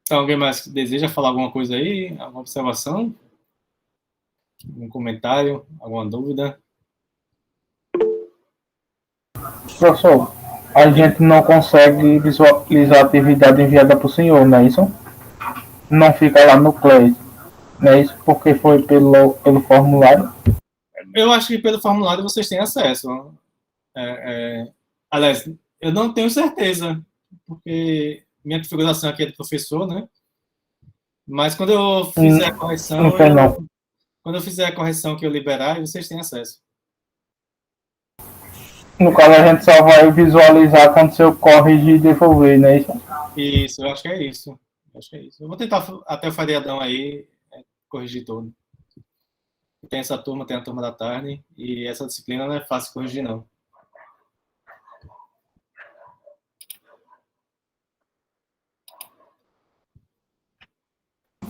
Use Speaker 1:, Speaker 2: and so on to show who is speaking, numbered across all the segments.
Speaker 1: Então, alguém mais deseja falar alguma coisa aí? Alguma observação? Um comentário? Alguma dúvida?
Speaker 2: Professor, a gente não consegue visualizar a atividade enviada para o senhor, não é isso? Não fica lá no Play, não é isso? Porque foi pelo formulário.
Speaker 1: Eu acho que pelo formulário vocês têm acesso. É, aliás, eu não tenho certeza, porque minha configuração aqui é de professor, né? Mas quando eu fizer a
Speaker 2: Não
Speaker 1: correção,
Speaker 2: tem não.
Speaker 1: quando eu fizer a correção que eu liberar, vocês têm acesso.
Speaker 2: No caso, a gente só vai visualizar quando você corrigir e devolver, não é isso?
Speaker 1: Isso, eu acho que é isso. Eu acho que é isso. Eu vou tentar até o feriadão aí corrigir tudo. Tem essa turma, tem a turma da tarde, e essa disciplina não é fácil corrigir, não.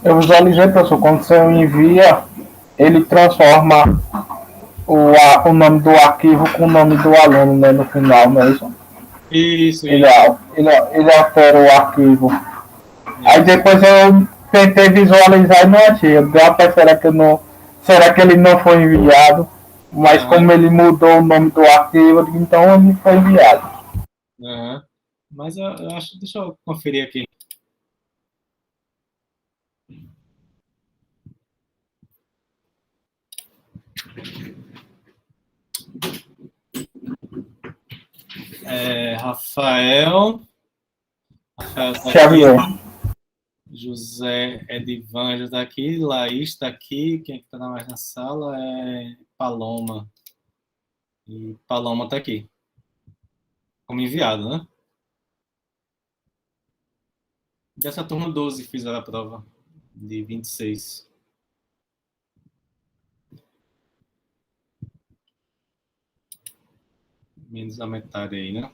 Speaker 2: Eu visualizei, professor, quando você envia, ele transforma o nome do arquivo com o nome do aluno, né, no final, não é isso?
Speaker 1: Isso,
Speaker 2: Ele,
Speaker 1: isso.
Speaker 2: ele altera o arquivo. Aí
Speaker 1: Isso.
Speaker 2: depois eu tentei visualizar e não achei. Rapaz, será que ele não foi enviado? Mas
Speaker 1: Aham,
Speaker 2: como ele mudou o nome do arquivo, então ele foi enviado.
Speaker 1: aham. Mas eu acho, deixa eu conferir aqui. Rafael tá aqui,
Speaker 2: Xavier.
Speaker 1: José Edivan está aqui, Laís está aqui, quem está mais na sala é Paloma. E Paloma está aqui, como enviado, né? Dessa turma 12 fizeram a prova, de 26. Menos a metade aí, né?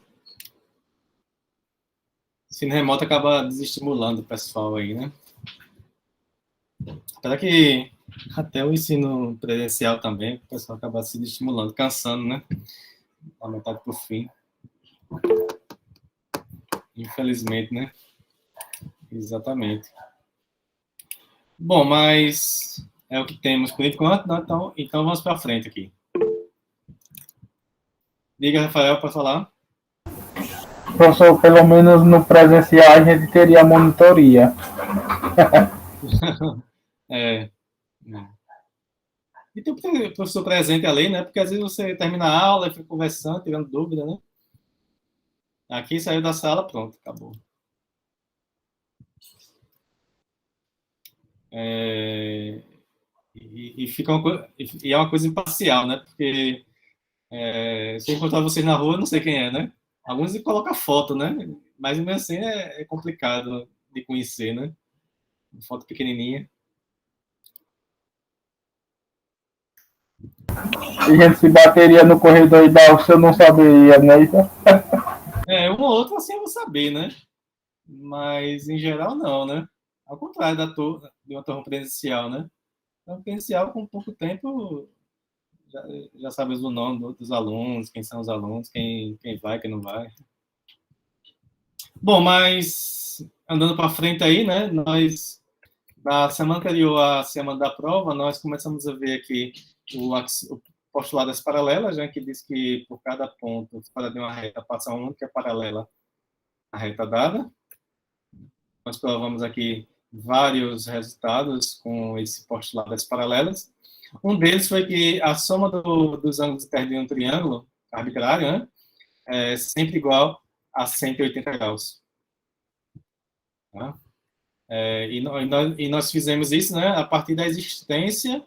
Speaker 1: Ensino remoto acaba desestimulando o pessoal aí, né? Apesar que até o ensino presencial também, o pessoal acaba se estimulando, cansando, né? Da metade para o fim. Infelizmente, né? Exatamente. Bom, mas é o que temos por enquanto, né? Então vamos para frente aqui. Diga, Rafael, para falar.
Speaker 2: Professor, pelo menos no presencial a gente teria monitoria.
Speaker 1: É, né? E tem o professor presente ali, né? Porque às vezes você termina a aula e fica conversando, tirando dúvida, né? Aqui saiu da sala, pronto, acabou. É, e fica e é uma coisa imparcial, né? Porque se eu encontrar vocês na rua, eu não sei quem é, né? Alguns colocam foto, né? Mas mesmo assim é complicado de conhecer, né? Foto pequenininha.
Speaker 2: A gente se bateria no corredor e dar o eu não saberia, né?
Speaker 1: Uma ou outra assim eu vou saber, né? Mas em geral não, né? Ao contrário de uma turma presencial, né? Então, presencial, com pouco tempo, já, já sabes o nome dos alunos, quem são os alunos, quem vai, quem não vai. Bom, mas andando para frente aí, né? Nós, na semana anterior à semana da prova, nós começamos a ver aqui o postulado das paralelas, né? Que diz que por cada ponto fora de uma reta passa uma única paralela à reta dada. Nós provamos aqui vários resultados com esse postulado das paralelas. Um deles foi que a soma dos ângulos internos de um triângulo arbitrário, né, é sempre igual a 180 graus. Tá? E nós fizemos isso, né, a partir da existência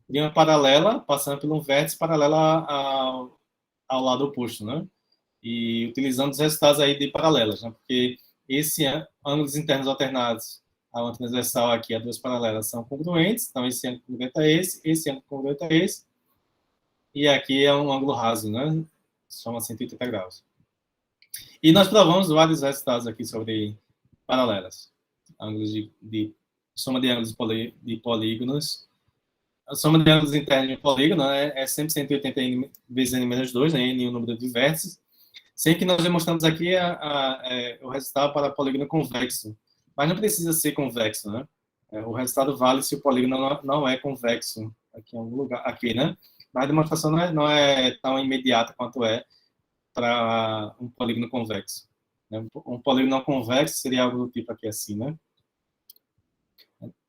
Speaker 1: de uma paralela passando por um vértice paralelo ao lado oposto, né? E utilizando os resultados aí de paralelas, né? Porque esse ângulos internos alternados ao transversal aqui, a duas paralelas, são congruentes, então esse ângulo congruente é esse ângulo congruente é esse, e aqui é um ângulo raso, né? Soma 180 graus. E nós provamos vários resultados aqui sobre paralelas, ângulos soma de ângulos de polígonos. A soma de ângulos internos de um polígono é sempre 180 vezes n menos 2, né? N o número de vértices. Sem que nós demonstramos aqui o resultado para polígono convexo. mas não precisa ser convexo, né? O resultado vale se o polígono não é convexo aqui em algum lugar, aqui, né? Mas a demonstração não é tão imediata quanto é para um polígono convexo. Um polígono não convexo seria algo do tipo aqui assim, né?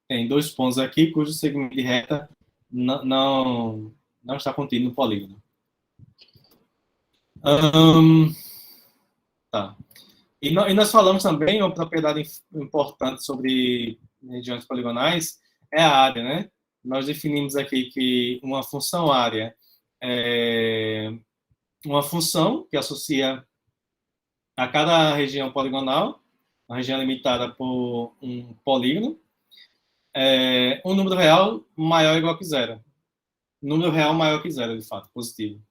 Speaker 1: Tem dois pontos aqui cujo segmento de reta não está contido no polígono. Tá. E nós falamos também uma propriedade importante sobre regiões poligonais é a área, né? Nós definimos aqui que uma função área é uma função que associa a cada região poligonal, uma região limitada por um polígono, um número real maior ou igual que zero. Número real maior que zero, de fato, positivo.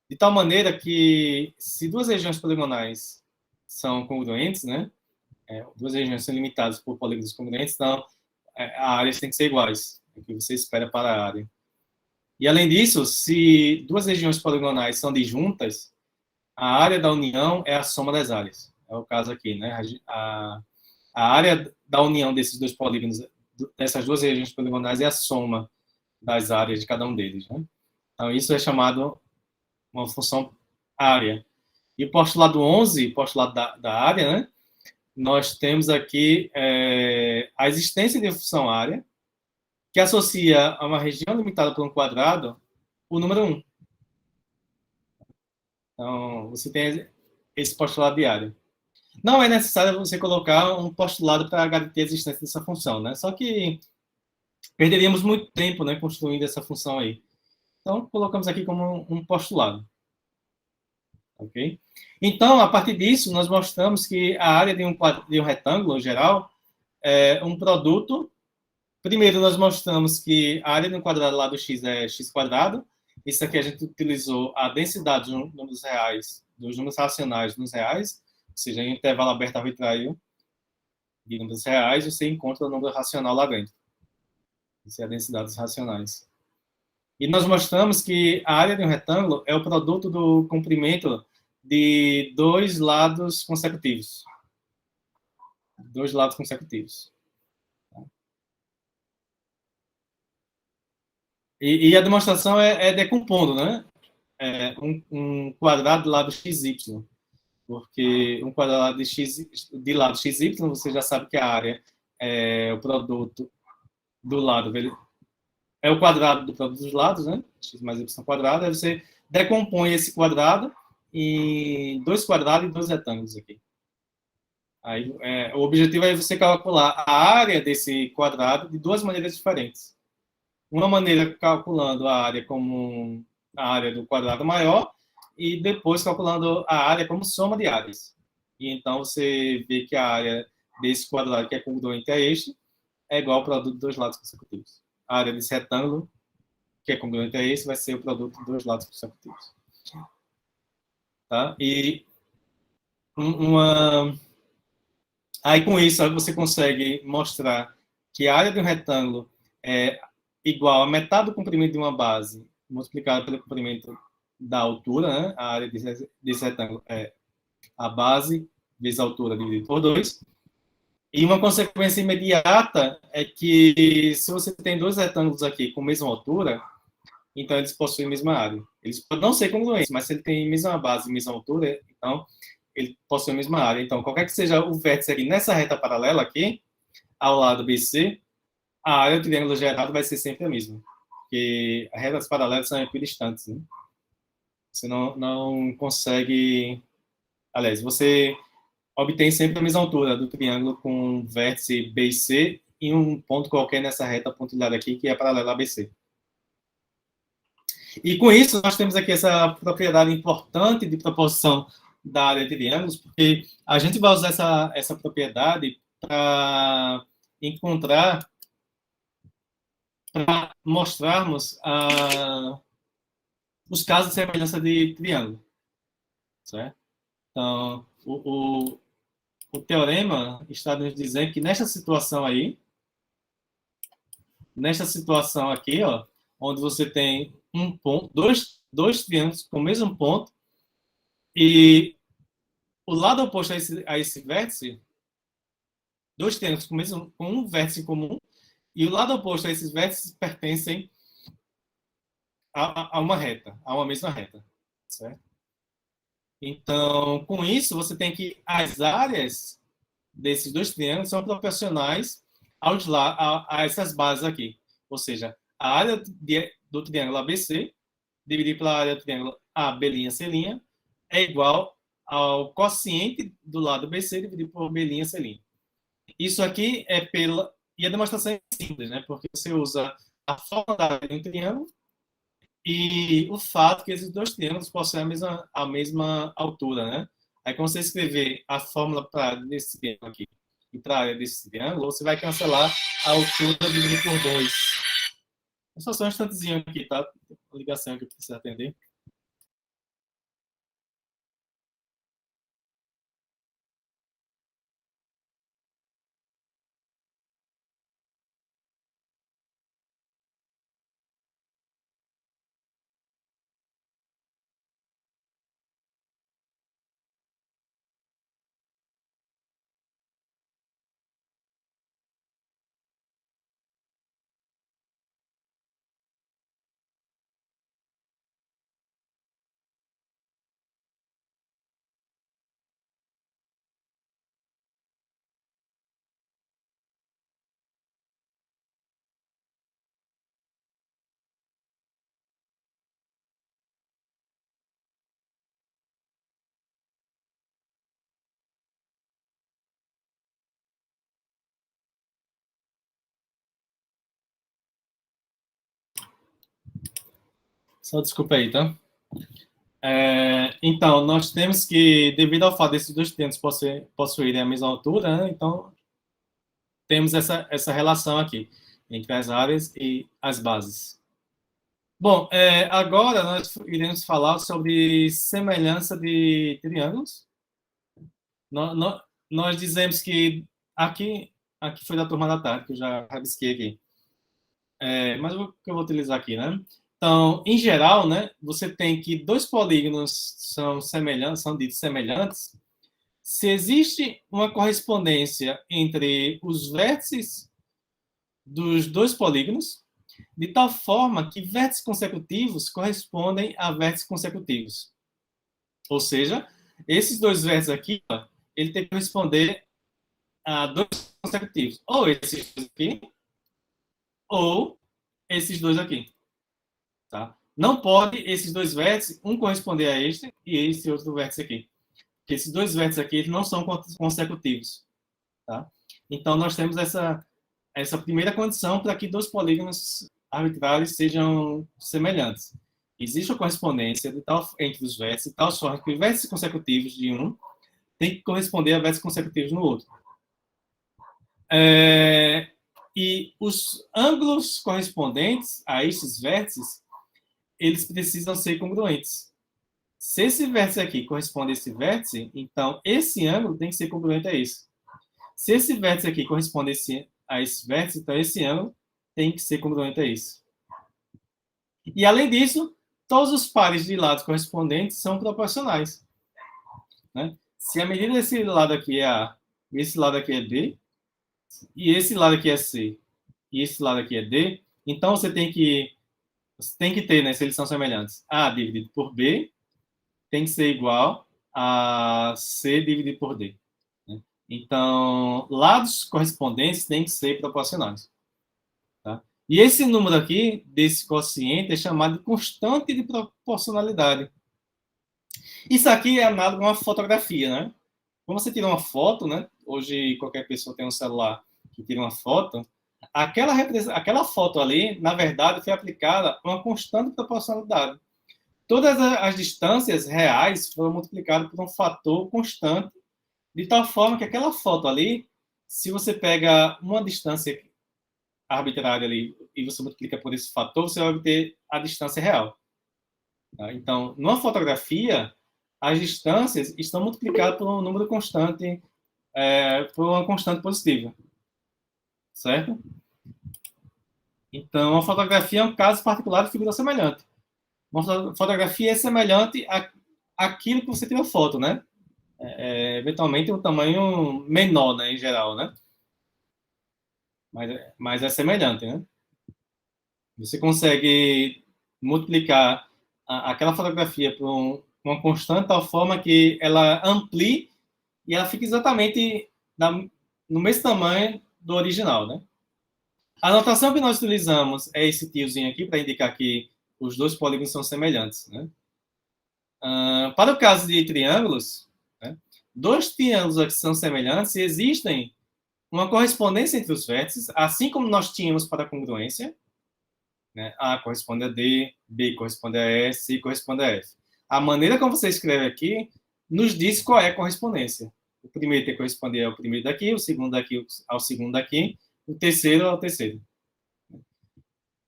Speaker 1: De tal maneira que, se duas regiões poligonais são congruentes, né? Duas regiões são limitadas por polígonos congruentes, então a áreas têm que ser iguais, o que você espera para a área. E, além disso, se duas regiões poligonais são disjuntas, a área da união é a soma das áreas. É o caso aqui, né? A área da união desses dois polígonos, dessas duas regiões poligonais, é a soma das áreas de cada um deles, né? Então, isso é chamado uma função área. E o postulado 11, postulado da área, né? Nós temos aqui a existência de função área, que associa a uma região limitada por um quadrado o número 1. Então, você tem esse postulado de área. Não é necessário você colocar um postulado para garantir a existência dessa função, né? Só que perderíamos muito tempo, né, construindo essa função aí. Então, colocamos aqui como um postulado. Ok? Então, a partir disso, nós mostramos que a área de um retângulo geral é um produto. Primeiro, nós mostramos que a área de um quadrado lá do x é x quadrado. Isso aqui a gente utilizou a densidade dos números reais, dos números racionais nos reais, ou seja, em intervalo aberto arbitrário de números reais, você encontra o número racional lá dentro. Isso é a densidade dos racionais. E nós mostramos que a área de um retângulo é o produto do comprimento de dois lados consecutivos. Dois lados consecutivos. E a demonstração é decompondo, né? Um quadrado de lado xy. Porque um quadrado de lado xy, você já sabe que a área é o produto do lado, é o quadrado do produto dos lados, né? X mais y quadrado. Aí você decompõe esse quadrado em dois quadrados e dois retângulos aqui. Aí, o objetivo é você calcular a área desse quadrado de duas maneiras diferentes. Uma maneira calculando a área como a área do quadrado maior e depois calculando a área como soma de áreas. E então você vê que a área desse quadrado que é congruente a este é igual ao produto dos dois lados consecutivos. A área desse retângulo que é congruente a esse vai ser o produto dos dois lados consecutivos. Tá? E aí com isso você consegue mostrar que a área de um retângulo é igual a metade do comprimento de uma base multiplicado pelo comprimento da altura, né? A área desse retângulo é a base vezes a altura dividido por 2. E uma consequência imediata é que se você tem dois retângulos aqui com a mesma altura, então eles possuem a mesma área. Eles podem não ser congruentes, mas se ele tem a mesma base e a mesma altura, então ele possui a mesma área. Então, qualquer que seja o vértice aqui nessa reta paralela aqui, ao lado BC, a área do triângulo gerado vai ser sempre a mesma. Porque as retas paralelas são equidistantes, né? Você não consegue... Aliás, você obtém sempre a mesma altura do triângulo com vértice B e C em um ponto qualquer nessa reta pontilhada aqui, que é paralela a BC. E com isso, nós temos aqui essa propriedade importante de proporção da área de triângulos, porque a gente vai usar essa propriedade para encontrar, para mostrarmos os casos de semelhança de triângulo. Certo? Então, o teorema está nos dizendo que nesta situação aí, nesta situação aqui, ó, onde você tem um ponto, dois triângulos com o mesmo ponto, e o lado oposto a esse vértice dois triângulos com um vértice em comum, e o lado oposto a esses vértices pertencem a uma reta, a uma mesma reta, certo? Então, com isso, você tem que as áreas desses dois triângulos são proporcionais a essas bases aqui. Ou seja, a área do triângulo ABC dividido pela área do triângulo AB', C' é igual ao quociente do lado BC dividido por B', C'. Isso aqui é pela... E a demonstração é simples, né? Porque você usa a forma da área de um triângulo e o fato que esses dois triângulos possuem a mesma altura, né? Aí, quando você escrever a fórmula para desse triângulo aqui e para a área desse triângulo, você vai cancelar a altura dividido por 2. Só um instantezinho aqui, tá? A ligação que eu preciso atender. Só desculpa aí, tá? Então, nós temos que, devido ao fato desses dois triângulos possuírem a mesma altura, né, então temos essa relação aqui entre as áreas e as bases. Bom, agora nós iremos falar sobre semelhança de triângulos. Nós dizemos que aqui foi da turma da tarde, que eu já rabisquei aqui. Mas o que eu vou utilizar aqui, né? Então, em geral, né, você tem que dois polígonos são semelhantes, são ditos semelhantes, se existe uma correspondência entre os vértices dos dois polígonos, de tal forma que vértices consecutivos correspondem a vértices consecutivos. Ou seja, esses dois vértices aqui, ó, ele tem que corresponder a dois consecutivos. Ou esses dois aqui, ou esses dois aqui. Tá? Não pode esses dois vértices, um corresponder a este e esse outro vértice aqui. Porque esses dois vértices aqui eles não são consecutivos. Tá? Então, nós temos essa primeira condição para que dois polígonos arbitrários sejam semelhantes. Existe a correspondência entre os vértices, de tal forma que os vértices consecutivos de um têm que corresponder a vértices consecutivos no outro. E os ângulos correspondentes a esses vértices, eles precisam ser congruentes. Se esse vértice aqui corresponde a esse vértice, então esse ângulo tem que ser congruente a esse. Se esse vértice aqui corresponde a esse vértice, então esse ângulo tem que ser congruente a esse. E, além disso, todos os pares de lados correspondentes são proporcionais. Né? Se a medida desse lado aqui é A, esse lado aqui é B, e esse lado aqui é C, e esse lado aqui é D, então você tem que ter, né, se eles são semelhantes, A dividido por B tem que ser igual a C dividido por D. Né? Então, lados correspondentes têm que ser proporcionais. Tá? E esse número aqui, desse quociente, é chamado de constante de proporcionalidade. Isso aqui é análogo a uma fotografia, né? Quando você tira uma foto, né? Hoje qualquer pessoa tem um celular que tira uma foto, aquela foto ali, na verdade, foi aplicada uma constante proporcionalidade. Todas as distâncias reais foram multiplicadas por um fator constante, de tal forma que aquela foto ali, se você pega uma distância arbitrária ali e você multiplica por esse fator, você vai obter a distância real. Tá? Então, numa fotografia, as distâncias estão multiplicadas por um número constante, por uma constante positiva. Certo? Então, a fotografia é um caso particular de figura semelhante. Uma fotografia é semelhante àquilo que você tirou foto, né? Eventualmente um tamanho menor, né, em geral, né? mas é semelhante, né? Você consegue multiplicar aquela fotografia por uma constante de tal forma que ela amplie e ela fica exatamente no mesmo tamanho do original, né? A notação que nós utilizamos é esse tiozinho aqui para indicar que os dois polígonos são semelhantes, né? Para o caso de triângulos, né, dois triângulos aqui são semelhantes e existem uma correspondência entre os vértices, assim como nós tínhamos para a congruência, né? A corresponde a D, B corresponde a E, C corresponde a F. A maneira como você escreve aqui nos diz qual é a correspondência. O primeiro tem que corresponder ao primeiro daqui, o segundo daqui ao segundo daqui, o terceiro ao terceiro.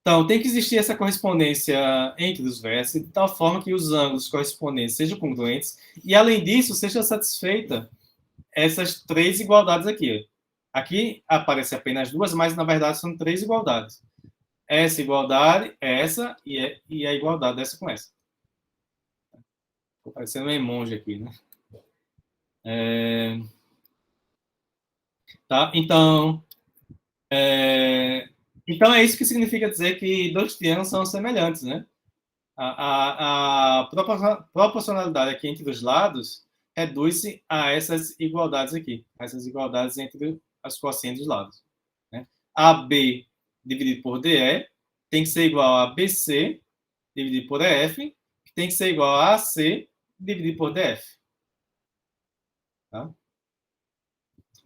Speaker 1: Então, tem que existir essa correspondência entre os vértices, de tal forma que os ângulos correspondentes sejam congruentes, e, além disso, seja satisfeita essas três igualdades aqui. Aqui aparece apenas duas, mas, na verdade, são três igualdades. Essa igualdade, essa e a igualdade dessa com essa. Estou parecendo um emoji aqui, né? Tá? Então, então, é isso que significa dizer que dois triângulos são semelhantes, né? A proporcionalidade aqui entre os lados reduz-se a essas igualdades aqui, essas igualdades entre as quocientes dos lados. Né? AB dividido por DE tem que ser igual a BC dividido por EF, que tem que ser igual a AC dividido por DF. Tá?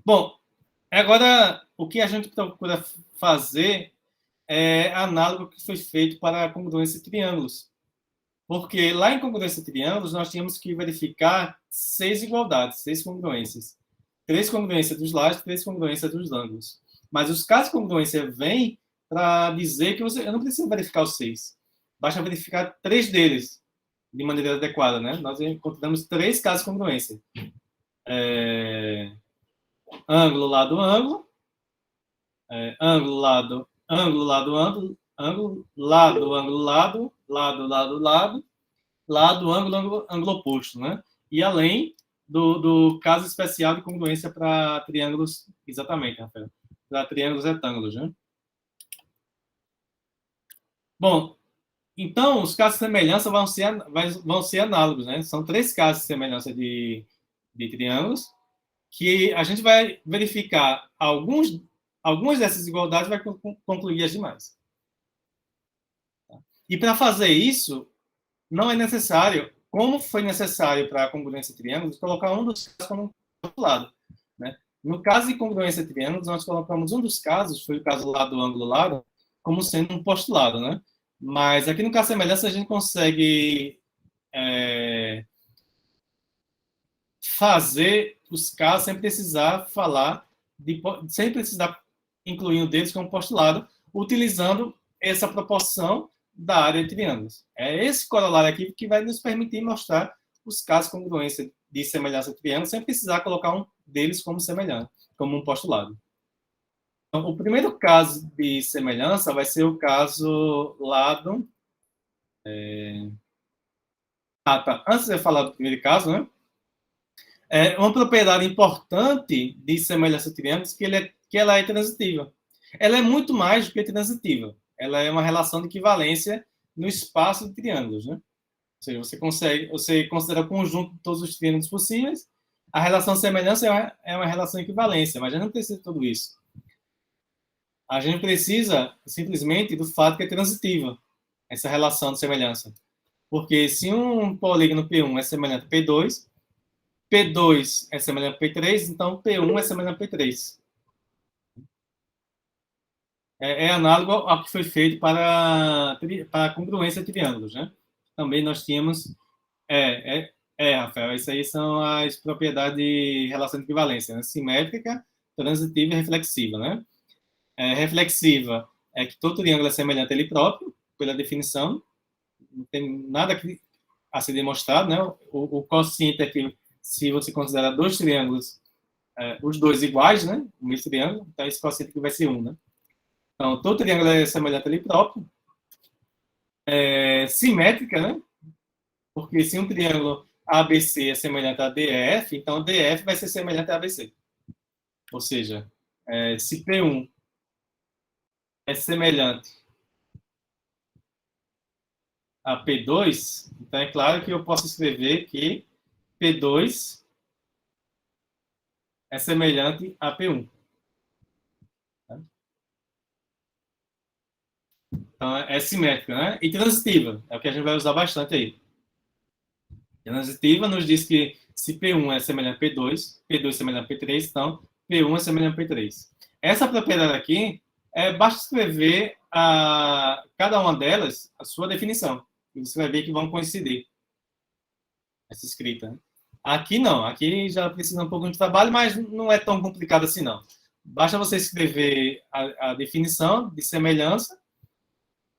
Speaker 1: Bom, agora o que a gente procura fazer é análogo ao que foi feito para a congruência de triângulos. Porque lá em congruência de triângulos, nós tínhamos que verificar 6 igualdades, 6 congruências. 3 congruências dos lados, 3 congruências dos ângulos. Mas os casos de congruência vêm para dizer que eu não preciso verificar os 6. Basta verificar 3 deles de maneira adequada, né? Nós encontramos 3 casos de congruência. Ângulo, lado, ângulo. Ângulo, lado, ângulo, lado, ângulo. Ângulo, lado, ângulo, lado. Lado, lado, lado. Lado, ângulo, ângulo oposto, né? E além do caso especial de congruência para triângulos, exatamente, Rafael, para triângulos retângulos, né? Bom, então, os casos de semelhança vão ser análogos, né? São 3 casos de semelhança de triângulos, que a gente vai verificar algumas dessas igualdades, vai concluir as demais. E para fazer isso, não é necessário, como foi necessário para a congruência de triângulos, colocar um dos casos como postulado. Né? No caso de congruência de triângulos, nós colocamos um dos casos, foi o caso lado, ângulo, lado, como sendo um postulado. Né? Mas aqui no caso de semelhança, a gente consegue fazer os casos sem precisar sem precisar incluir um deles como postulado, utilizando essa proporção da área de triângulos. É esse corolário aqui que vai nos permitir mostrar os casos de congruência de semelhança de triângulos sem precisar colocar um deles como semelhante, como um postulado. Então, o primeiro caso de semelhança vai ser o caso lado... tá. Antes de eu falar do primeiro caso, né? Uma propriedade importante de semelhança de triângulos que ela é transitiva. Ela é muito mais do que transitiva. Ela é uma relação de equivalência no espaço de triângulos, né? Ou seja, você considera o conjunto de todos os triângulos possíveis. A relação de semelhança é uma relação de equivalência, mas a gente não precisa de tudo isso. A gente precisa simplesmente do fato que é transitiva essa relação de semelhança. Porque se um polígono P1 é semelhante a P2, P2 é semelhante a P3, então P1 é semelhante a P3. É análogo ao que foi feito para a congruência de triângulos, né? Também nós tínhamos... Rafael, isso aí são as propriedades de relação de equivalência, né? Simétrica, transitiva e reflexiva, né? Reflexiva é que todo triângulo é semelhante a ele próprio, pela definição, não tem nada a ser demonstrado, né? O quociente é que, se você considerar dois triângulos, os dois iguais, né? O mesmo triângulo, então esse quociente aqui vai ser 1, né? Então, todo triângulo é semelhante a ele próprio. Simétrica, né? Porque se um triângulo ABC é semelhante a DF, então DF vai ser semelhante a ABC. Ou seja, se P1 é semelhante a P2, então é claro que eu posso escrever que P2 é semelhante a P1. Então, é simétrica, né? E transitiva, é o que a gente vai usar bastante aí. Transitiva nos diz que se P1 é semelhante a P2, P2 é semelhante a P3, então P1 é semelhante a P3. Essa propriedade aqui, basta escrever cada uma delas a sua definição. E você vai ver que vão coincidir essa escrita. Né? Aqui não, aqui já precisa um pouco de trabalho, mas não é tão complicado assim não. Basta você escrever a definição de semelhança.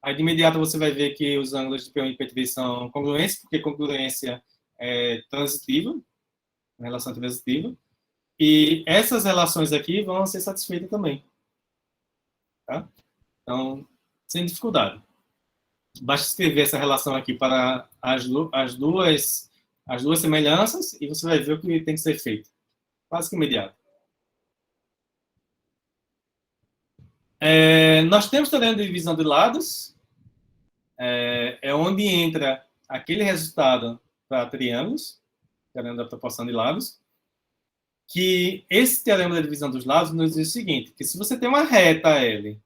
Speaker 1: Aí, de imediato, você vai ver que os ângulos de P1 e P3 são congruentes, porque congruência é transitiva, relação transitiva. E essas relações aqui vão ser satisfeitas também. Tá? Então, sem dificuldade. Basta escrever essa relação aqui para as duas semelhanças e você vai ver o que tem que ser feito. Quase que imediato. Nós temos teorema de divisão de lados, onde entra aquele resultado para triângulos, teorema da proporção de lados, que esse teorema da divisão dos lados nos diz o seguinte, que se você tem uma reta L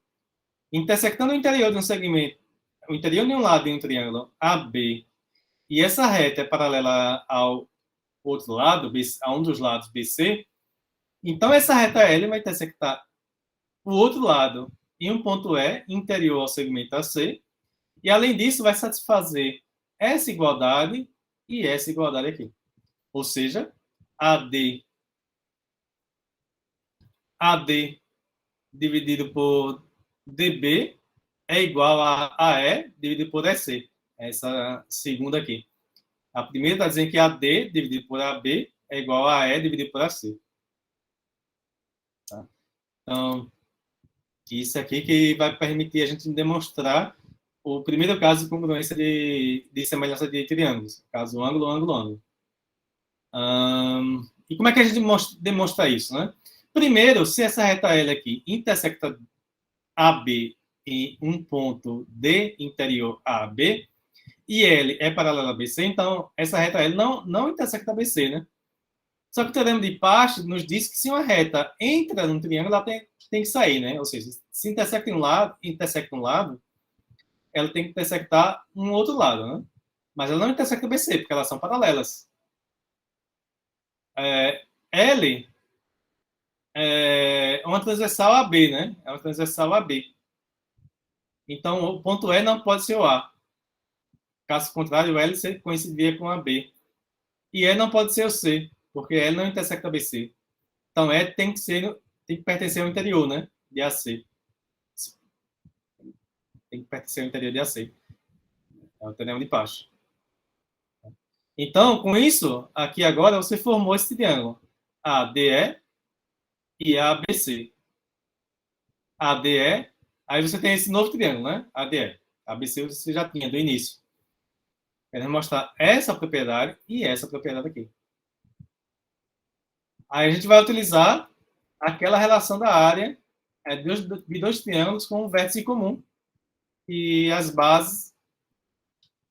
Speaker 1: intersectando o interior de um segmento, o interior de um lado de um triângulo AB, e essa reta é paralela ao outro lado, a um dos lados BC, então essa reta L vai intersectar o outro lado em um ponto E, interior ao segmento AC, e além disso vai satisfazer essa igualdade e essa igualdade aqui. Ou seja, AD dividido por DB é igual a AE dividido por EC. Essa segunda aqui. A primeira está dizendo que AD dividido por AB é igual a AE dividido por AC. Tá? Então, isso aqui que vai permitir a gente demonstrar o primeiro caso de congruência de semelhança de triângulos. Caso ângulo, ângulo, ângulo. E como é que a gente demonstra isso, né? Primeiro, se essa reta L aqui intersecta AB em um ponto D interior a AB, e L é paralela a BC, então essa reta L não intersecta BC, né? Só que o teorema de Paschen nos diz que se uma reta entra num triângulo, ela tem que sair, né? Ou seja, se intersecta um lado, ela tem que intersectar um outro lado, né? Mas ela não intersecta BC, porque elas são paralelas. L é uma transversal AB, né? É uma transversal AB. Então, o ponto E não pode ser o A. Caso contrário, o L coincidiria com a B. E E não pode ser o C, porque L não intersecta BC. Então, E tem que pertencer ao interior, né? De AC. Tem que pertencer ao interior de AC. É o teorema de Paschen. Então, com isso, aqui agora você formou esse triângulo. ADE e ABC. ADE, aí você tem esse novo triângulo, né? ADE. ABC você já tinha do início. Queremos mostrar essa propriedade e essa propriedade aqui. Aí a gente vai utilizar aquela relação da área de dois triângulos com um vértice em comum e as bases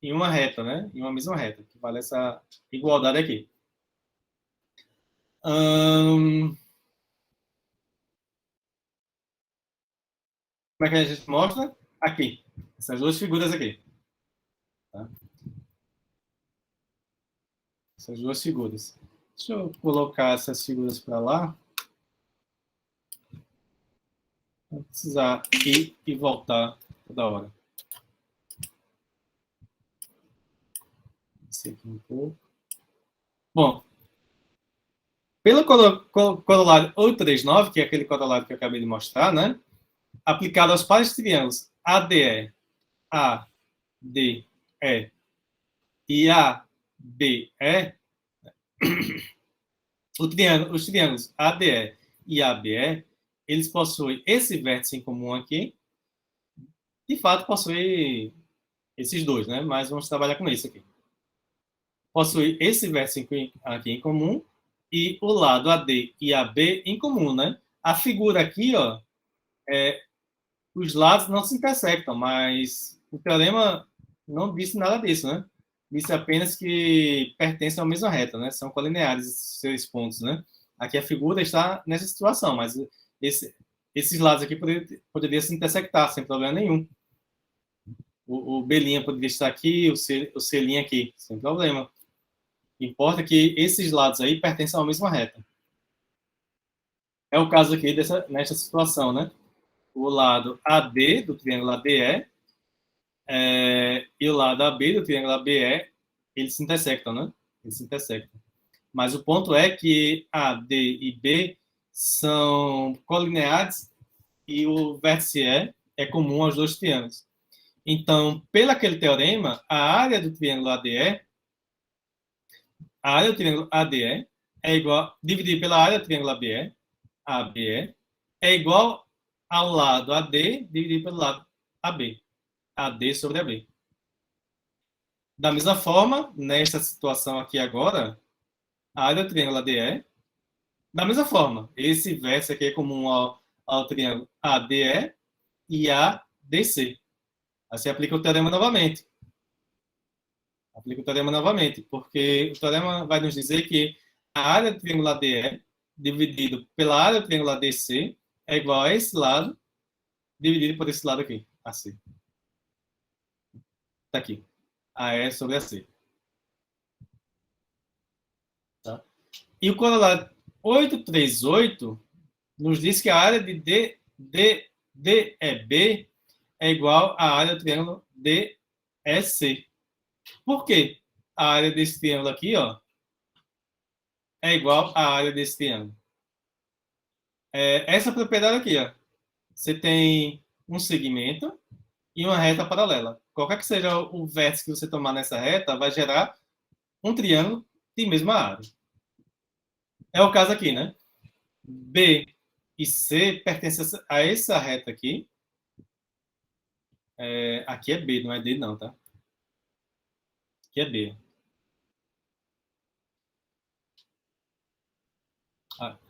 Speaker 1: em uma reta, né? Em uma mesma reta, que vale essa igualdade aqui. Como é que a gente mostra? Aqui. Essas duas figuras aqui. Tá? Essas duas figuras. Deixa eu colocar essas figuras para lá. Não precisar ir e voltar toda hora. Esse aqui um pouco. Bom, pelo corolário 839, que é aquele corolário que eu acabei de mostrar, né? Aplicado aos pares triângulos ADE, ADE e ABE, os triângulos ADE e ABE, eles possuem esse vértice em comum aqui. De fato, possui esses dois, né? Mas vamos trabalhar com esse aqui. Possui esse vértice aqui em comum e o lado AD e AB em comum, né? A figura aqui, ó, os lados não se intersectam, mas o teorema não disse nada disso, né? Disse apenas que pertencem à mesma reta, né? São colineares esses pontos, né? Aqui a figura está nessa situação, mas esses lados aqui poderiam se intersectar sem problema nenhum. O B' poderia estar aqui, o C' aqui, sem problema. O que importa é que esses lados aí pertencem à mesma reta. É o caso aqui nesta situação, né? O lado AD do triângulo ADE e o lado AB do triângulo ABE, eles se intersectam, né? Eles se intersectam. Mas o ponto é que AD e B são colineares e o vértice é comum aos dois triângulos. Então, pelo aquele teorema, a área do triângulo ADE é igual, dividido pela área do triângulo ABE, é igual ao lado AD dividido pelo lado AB. AD sobre AB. Da mesma forma, nesta situação aqui agora, a área do triângulo ADE, da mesma forma, esse vértice aqui é comum ao triângulo ADE e ADC. Aí você aplica o teorema novamente. Aplica o teorema novamente, porque o teorema vai nos dizer que a área do triângulo ADE dividido pela área do triângulo ADC é igual a esse lado dividido por esse lado aqui, AC. Tá aqui. AE sobre AC. Tá? E o corolário 838 nos diz que a área de DEB é igual à área do triângulo DEC. Por quê? A área desse triângulo aqui, ó, é igual à área desse triângulo. Essa propriedade aqui, ó, você tem um segmento e uma reta paralela. Qualquer que seja o vértice que você tomar nessa reta, vai gerar um triângulo de mesma área. É o caso aqui, né? B e C pertencem a essa reta aqui. Aqui é B, não é D não, tá? Aqui é B.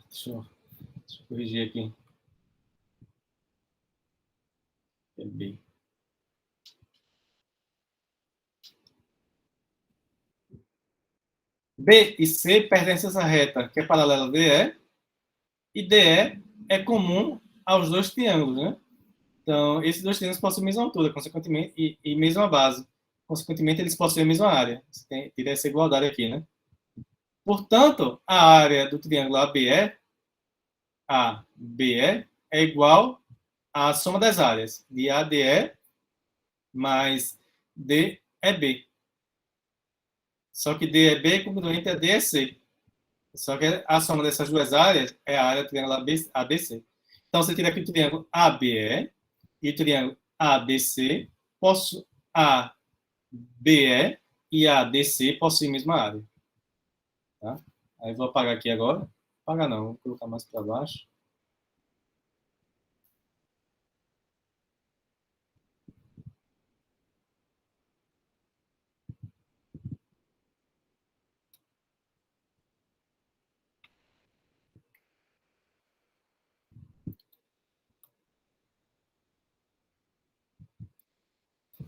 Speaker 1: Deixa eu corrigir aqui. É B. B e C pertencem a essa reta, que é paralela a DE, e DE é comum aos dois triângulos, né? Então, esses dois triângulos possuem a mesma altura, consequentemente, e mesma base. Consequentemente, eles possuem a mesma área. Você teria essa igualdade aqui, né? Portanto, a área do triângulo ABE é igual à soma das áreas de ADE mais DEB. Só que DEB é congruente a DEC. Só que a soma dessas duas áreas é a área do triângulo ABC. Então, você teria aqui o triângulo ABE e o triângulo ABC, ABE e ADC possuem a mesma área. Tá? Aí vou apagar aqui agora. Apagar não, vou colocar mais para baixo.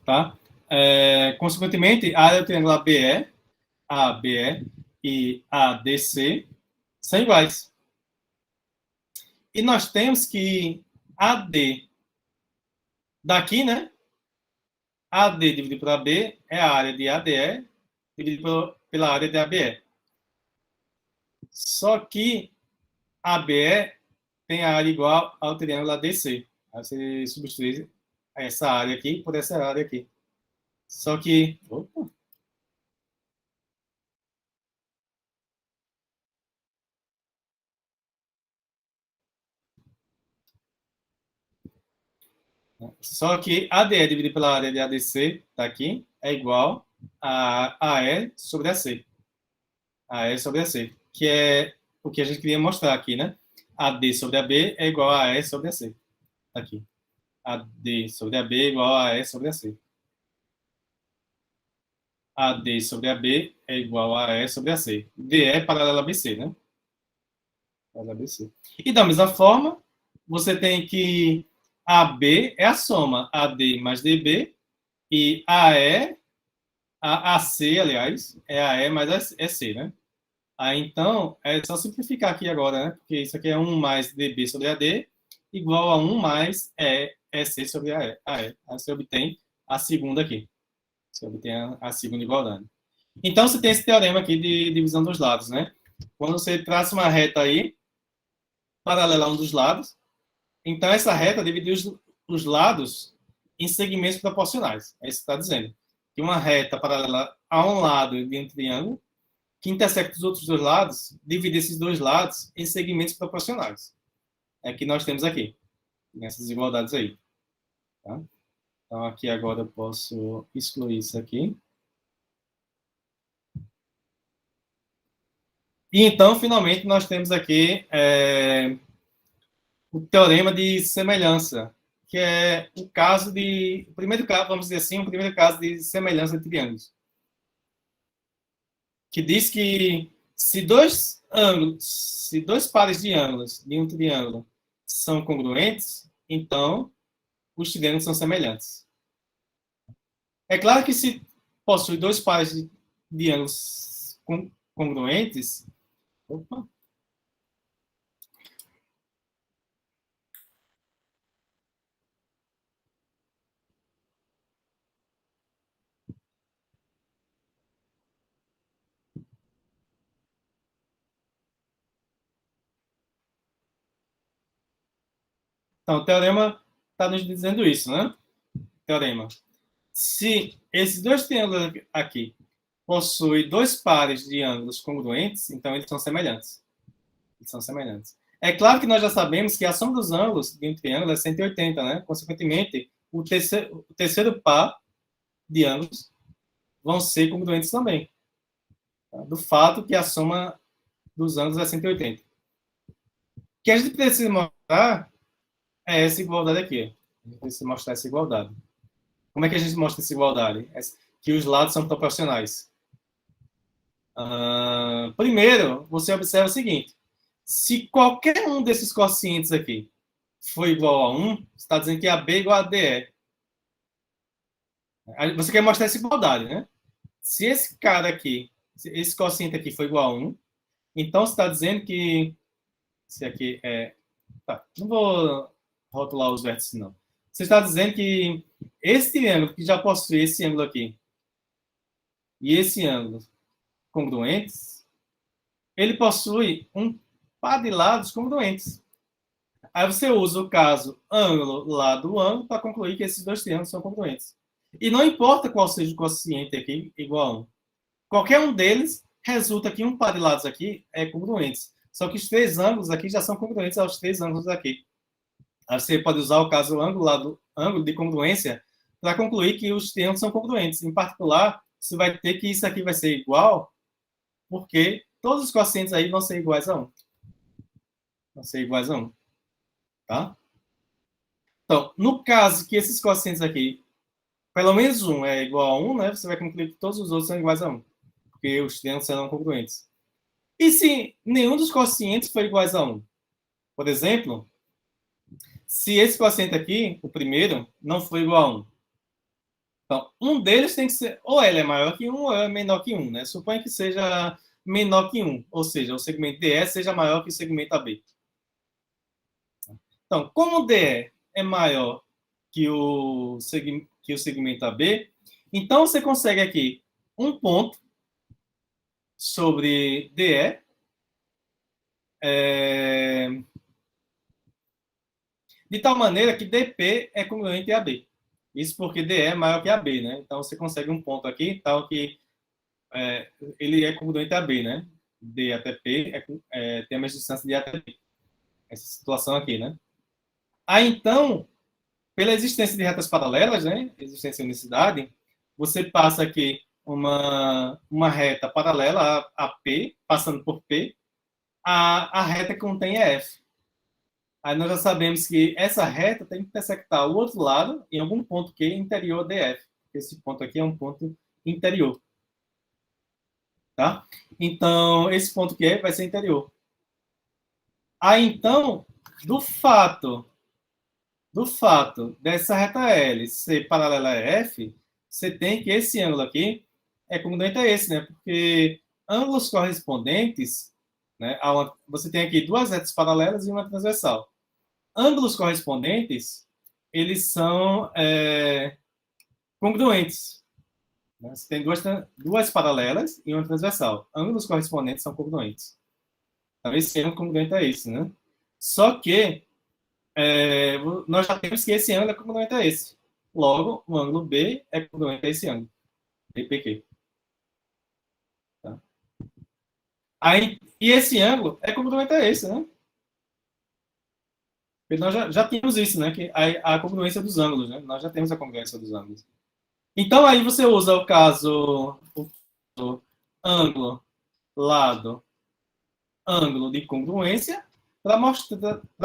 Speaker 1: Tá? Consequentemente, a área do triângulo ABE e ADC são iguais. E nós temos que AD daqui, né? AD dividido por AB é a área de ADE dividido pela área de ABE. Só que ABE tem a área igual ao triângulo ADC. Aí você substitui essa área aqui por essa área aqui. Só que... Opa. Só que ADE dividido pela área de ADC, tá aqui, é igual a AE sobre AC. AE sobre AC, que é o que a gente queria mostrar aqui, né? AD sobre AB é igual a AE sobre AC. Tá aqui. AD sobre AB é igual a AE sobre AC. AD sobre AB é igual a AE sobre AC. DE é paralela a BC, né? Paralela a BC. E da mesma forma, você tem que AB é a soma AD mais DB, e AE, a AC, aliás, é AE mais EC, né? Aí, então, é só simplificar aqui agora, né? Porque isso aqui é 1 mais DB sobre AD, igual a 1 mais EC sobre AE. Aí você obtém a segunda aqui. Você obtém a segunda igualdade. Então, você tem esse teorema aqui de divisão dos lados, né? Quando você traça uma reta aí, paralela a um dos lados, então essa reta divide os lados em segmentos proporcionais. É isso que está dizendo. Que uma reta paralela a um lado de um triângulo, que intersecta os outros dois lados, divide esses dois lados em segmentos proporcionais. É que nós temos aqui, nessas desigualdades aí. Tá? Então, aqui agora eu posso excluir isso aqui. E então, finalmente, nós temos aqui o teorema de semelhança, que é o caso de... O primeiro caso, vamos dizer assim, o primeiro caso de semelhança de triângulos. Que diz que se dois pares de ângulos de um triângulo são congruentes, então os triângulos são semelhantes. É claro que se possui dois pares de ângulos congruentes... Opa! Então, o teorema está nos dizendo isso, né? Teorema. Se esses dois triângulos aqui possuem dois pares de ângulos congruentes, então eles são semelhantes. Eles são semelhantes. É claro que nós já sabemos que a soma dos ângulos de um triângulo é 180, né? Consequentemente, o terceiro par de ângulos vão ser congruentes também. Tá? Do fato que a soma dos ângulos é 180. O que a gente precisa mostrar é essa igualdade aqui. A gente precisa mostrar essa igualdade. Como é que a gente mostra essa igualdade? Que os lados são proporcionais. Primeiro, você observa o seguinte. Se qualquer um desses quocientes aqui for igual a 1, você está dizendo que AB é igual a DE. Você quer mostrar essa igualdade, né? Se esse cara aqui, esse quociente aqui for igual a 1, então você está dizendo que... Esse aqui é... Tá, não vou rotular os vértices, não. Você está dizendo que esse triângulo que já possui esse ângulo aqui e esse ângulo congruentes, ele possui um par de lados congruentes. Aí você usa o caso ângulo, lado, ângulo, para concluir que esses dois triângulos são congruentes. E não importa qual seja o quociente aqui, igual a 1. Qualquer um deles resulta que um par de lados aqui é congruentes. Só que os três ângulos aqui já são congruentes aos três ângulos aqui. Aí você pode usar o caso ângulo, lado, ângulo de congruência para concluir que os triângulos são congruentes. Em particular, você vai ter que isso aqui vai ser igual, porque todos os quocientes aí vão ser iguais a 1. Vão ser iguais a 1. Tá? Então, no caso que esses quocientes aqui, pelo menos um é igual a 1, né? Você vai concluir que todos os outros são iguais a 1. Porque os triângulos serão congruentes. E se nenhum dos quocientes for iguais a 1? Por exemplo, se esse quociente aqui, o primeiro, não for igual a 1. Então, um deles tem que ser, ou ele é maior que 1, ou é menor que 1, né? Suponha que seja menor que 1, ou seja, o segmento DE seja maior que o segmento AB. Então, como o DE é maior que o segmento AB, então você consegue aqui um ponto sobre DE de tal maneira que DP é congruente a AB. Isso porque DE é maior que AB, né? Então, você consegue um ponto aqui, tal que ele é congruente a B, né? D até P tem a mesma distância de A até P. Essa situação aqui, né? Aí, então, pela existência de retas paralelas, né? Existência de unicidade, você passa aqui uma reta paralela a P, passando por P, a reta que contém F. Aí nós já sabemos que essa reta tem que intersectar o outro lado em algum ponto Q interior DF. Esse ponto aqui é um ponto interior. Tá? Então, esse ponto Q vai ser interior. Aí, então, do fato do fato dessa reta L ser paralela a F, você tem que esse ângulo aqui é congruente a esse, né? Porque ângulos correspondentes, né? Você tem aqui duas retas paralelas e uma transversal. Ângulos correspondentes, eles são congruentes. Né? Você tem duas paralelas e uma transversal. Ângulos correspondentes são congruentes. Então, esse ângulo congruente a esse, né? Só que nós já temos que esse ângulo é congruente a esse. Logo, o ângulo B é congruente a esse ângulo, DPQ. Tá? Aí, e esse ângulo é congruente a esse, né? Porque nós já tínhamos isso, né? Que a congruência dos ângulos, né? Nós já temos a congruência dos ângulos. Então, aí você usa o caso ângulo, lado, ângulo de congruência para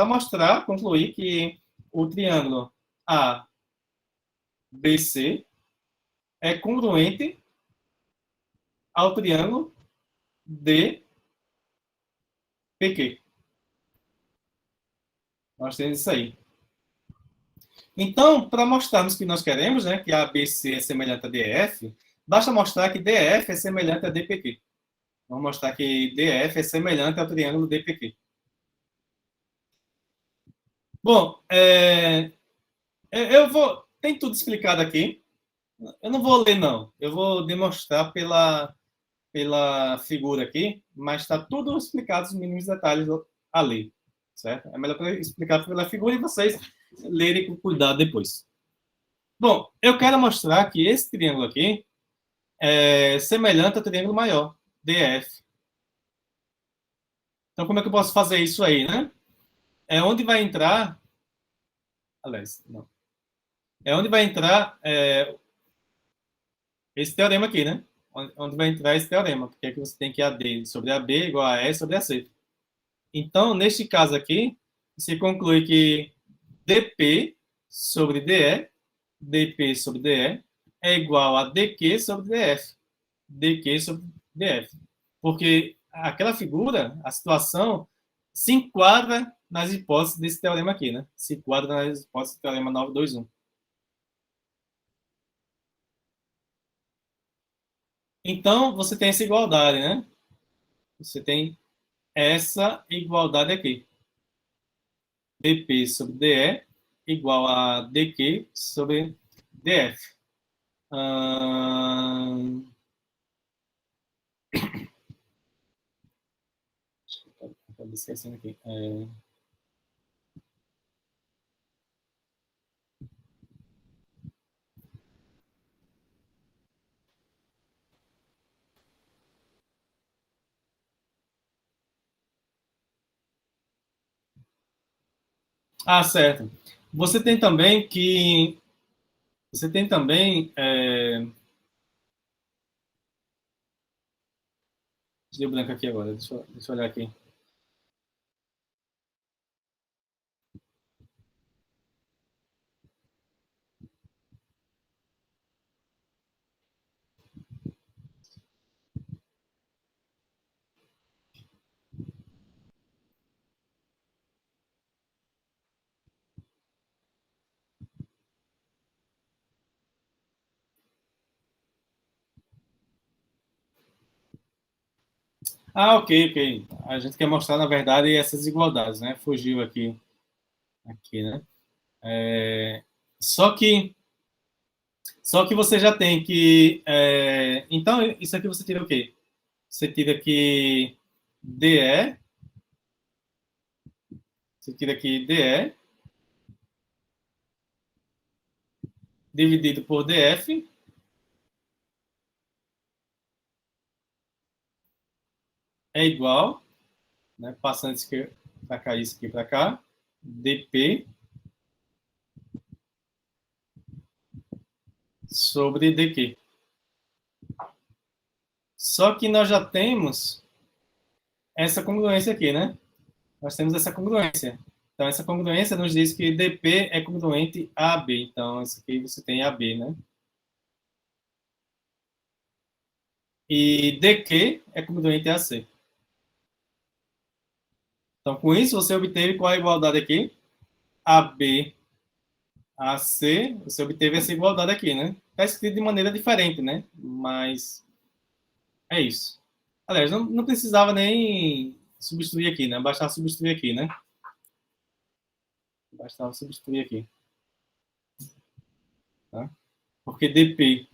Speaker 1: mostrar, concluir que o triângulo ABC é congruente ao triângulo DPQ. Nós temos isso aí. Então, para mostrarmos que nós queremos, né, que a ABC é semelhante a DF, basta mostrar que DF é semelhante a DPQ. Vamos mostrar que DF é semelhante ao triângulo DPQ. Bom, tem tudo explicado aqui. Eu não vou ler, não. Eu vou demonstrar pela figura aqui, mas está tudo explicado, os mínimos detalhes a ler. Certo? É melhor explicar pela figura e vocês lerem com cuidado depois. Bom, eu quero mostrar que esse triângulo aqui é semelhante ao triângulo maior, DF. Então, como é que eu posso fazer isso aí, né? É onde vai entrar... Aliás, não. É onde vai entrar esse teorema aqui, né? Onde vai entrar esse teorema, porque aqui você tem que AD sobre AB igual a E sobre AC. Então, neste caso aqui, você conclui que dP sobre DE, dP sobre DE, é igual a dQ sobre DF. dQ sobre DF. Porque aquela figura, a situação, se enquadra nas hipóteses desse teorema aqui, né? Se enquadra nas hipóteses do teorema 921. Então, você tem essa igualdade, né? Você tem essa igualdade aqui. dP sobre DE igual a dQ sobre DF. Estou esquecendo aqui. Certo. Você tem também que... Você tem também... Deu branco aqui agora. Deixa eu olhar aqui. Ok, ok. A gente quer mostrar, na verdade, essas igualdades, né? Fugiu aqui, né? Só que você já tem que... então, isso aqui você tira o quê? Você tira aqui DE, você tira aqui DE, dividido por DF, é igual, né? Passando isso aqui para cá, isso aqui para cá, dP sobre dQ. Só que nós já temos essa congruência aqui, né? Nós temos essa congruência. Então, essa congruência nos diz que dP é congruente a AB. Então, isso aqui você tem AB, né? E dQ é congruente a AC. Então, com isso, você obteve qual a igualdade aqui? AB AC, você obteve essa igualdade aqui, né? Está escrito de maneira diferente, né? Mas é isso. Aliás, não precisava nem substituir aqui, né? Bastava substituir aqui, né? Bastava substituir aqui. Tá? Porque DP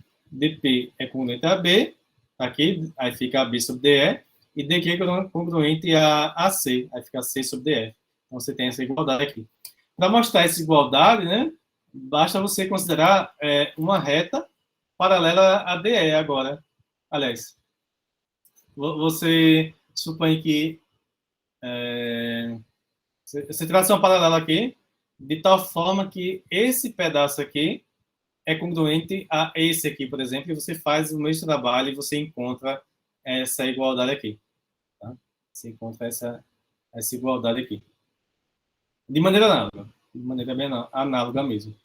Speaker 1: é congruente a B, tá aqui, aí fica AB sobre DE, e DQ é congruente a AC, aí fica C sobre DF. Então você tem essa igualdade aqui. Para mostrar essa igualdade, né, basta você considerar uma reta paralela a DE agora. Aliás, você supõe que você traça uma paralela aqui, de tal forma que esse pedaço aqui é congruente a esse aqui, por exemplo, e você faz o mesmo trabalho e você encontra essa igualdade aqui. Tá? Você encontra essa igualdade aqui. De maneira análoga. De maneira bem análoga mesmo.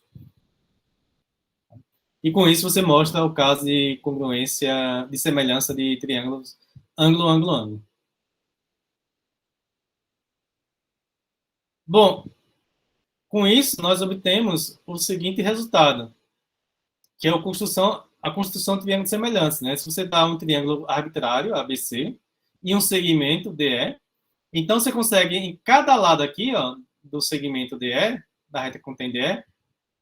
Speaker 1: E com isso você mostra o caso de congruência, de semelhança de triângulos ângulo, ângulo, ângulo. Bom, com isso nós obtemos o seguinte resultado, que é a construção de triângulo de semelhança. Né? Se você dá um triângulo arbitrário, ABC, e um segmento, DE, então você consegue, em cada lado aqui, ó, do segmento DE, da reta que contém DE,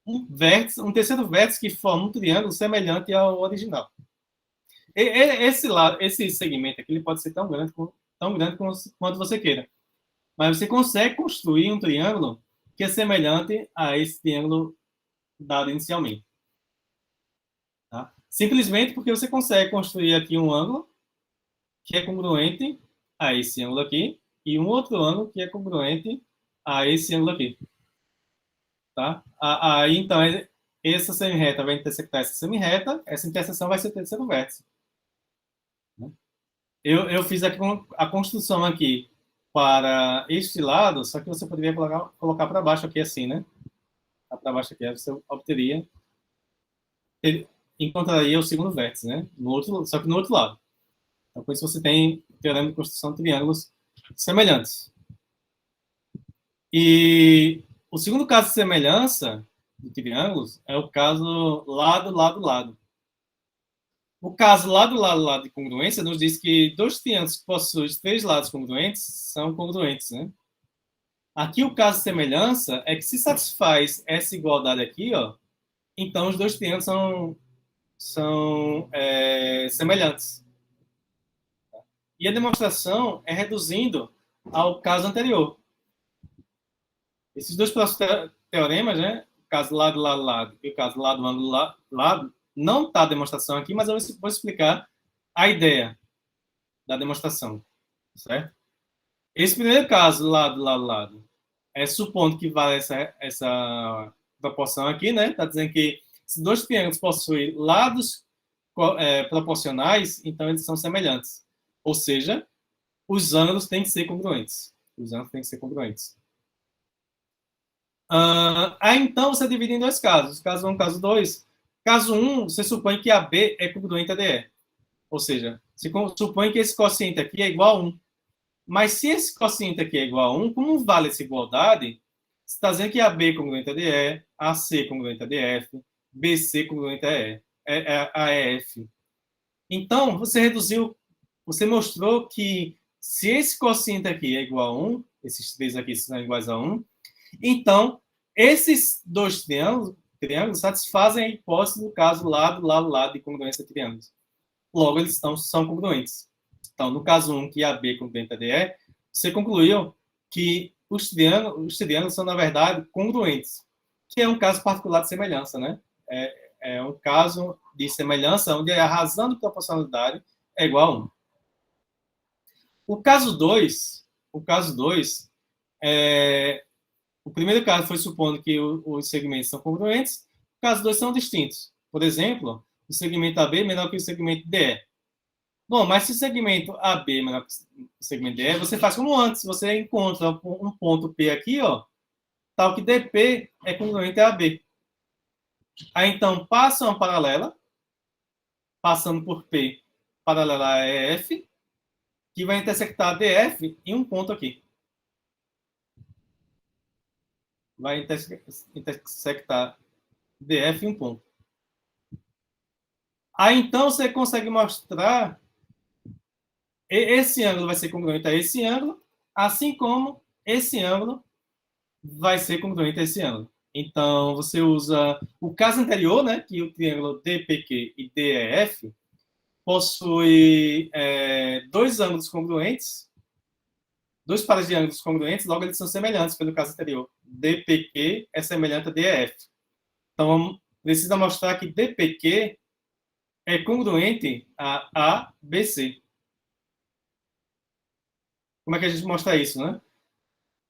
Speaker 1: um terceiro vértice que forma um triângulo semelhante ao original. Esse segmento aqui ele pode ser tão grande quanto você queira. Mas você consegue construir um triângulo que é semelhante a esse triângulo dado inicialmente. Tá? Simplesmente porque você consegue construir aqui um ângulo que é congruente a esse ângulo aqui e um outro ângulo que é congruente a esse ângulo aqui. Tá? Aí, então, essa semirreta vai intersectar essa semirreta, essa interseção vai ser o terceiro vértice. Eu fiz aqui a construção aqui para este lado, só que você poderia colocar para baixo aqui assim, né? Para baixo aqui, aí você obteria, encontraria o segundo vértice, né? Só que no outro lado. Então, por isso você tem o teorema de construção de triângulos semelhantes. E o segundo caso de semelhança de triângulos é o caso lado, lado, lado. O caso lado, lado, lado de congruência nos diz que dois triângulos que possuem três lados congruentes são congruentes, né? Aqui o caso de semelhança é que se satisfaz essa igualdade aqui, ó, então os dois triângulos são semelhantes. E a demonstração é reduzindo ao caso anterior. Esses dois teoremas, né, o caso lado, lado, lado e o caso lado, ângulo, lado, não está a demonstração aqui, mas eu vou explicar a ideia da demonstração, certo? Esse primeiro caso, lado, lado, lado, é supondo que vale essa proporção aqui, né? Está dizendo que se dois triângulos possuem lados proporcionais, então eles são semelhantes. Ou seja, os ângulos têm que ser congruentes. Os ângulos têm que ser congruentes. Aí, então, você divide em dois casos. Caso 1, caso 2. Caso 1, você supõe que AB é congruente a DE. Ou seja, você supõe que esse quociente aqui é igual a 1. Mas se esse quociente aqui é igual a 1, como vale essa igualdade? Você está dizendo que AB é congruente a DE, AC é congruente a DF, BC é congruente a EF. Então, você mostrou que se esse quociente aqui é igual a 1, esses três aqui são iguais a 1, então, esses dois triângulos satisfazem a hipótese do caso lado, lado, lado de congruência de triângulos. Logo, eles são congruentes. Então, no caso 1, que AB é congruente a DE, você concluiu que os triângulos são, na verdade, congruentes, que é um caso particular de semelhança, né? É um caso de semelhança onde a razão de proporcionalidade é igual a 1. O caso 2, o primeiro caso foi supondo que os segmentos são congruentes, o caso 2 são distintos. Por exemplo, o segmento AB é menor que o segmento DE. Bom, mas se o segmento AB é menor que o segmento DE, você faz como antes, você encontra um ponto P aqui, ó, tal que DP é congruente a AB. Aí, então, passa uma paralela, passando por P, paralela a EF, que vai intersectar DF em um ponto aqui. Vai intersectar DF em um ponto. Aí, então, você consegue mostrar esse ângulo vai ser congruente a esse ângulo, assim como esse ângulo vai ser congruente a esse ângulo. Então, você usa o caso anterior, né, que o triângulo DPQ e DEF possui dois ângulos congruentes, dois pares de ângulos congruentes, logo eles são semelhantes pelo caso anterior. DPQ é semelhante a DEF. Então, precisa mostrar que DPQ é congruente a ABC. Como é que a gente mostra isso, né?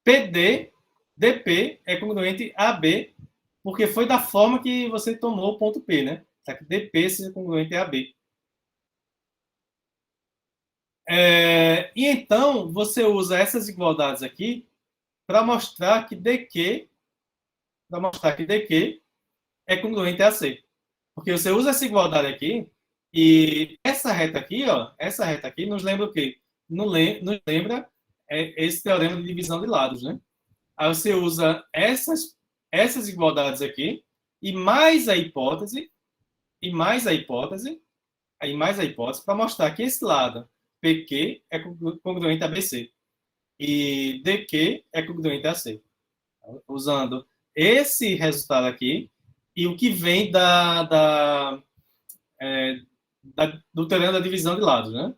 Speaker 1: DP é congruente a AB, porque foi da forma que você tomou o ponto P, né? Para que DP seja congruente a AB. E então, você usa essas igualdades aqui para mostrar que DQ é congruente a AC. Porque você usa essa igualdade aqui e essa reta aqui nos lembra o quê? Nos lembra esse teorema de divisão de lados, né? Aí você usa essas igualdades aqui e mais a hipótese para mostrar que esse lado PQ é congruente a BC e DQ é congruente a C. Usando esse resultado aqui e o que vem do teorema da divisão de lados, né?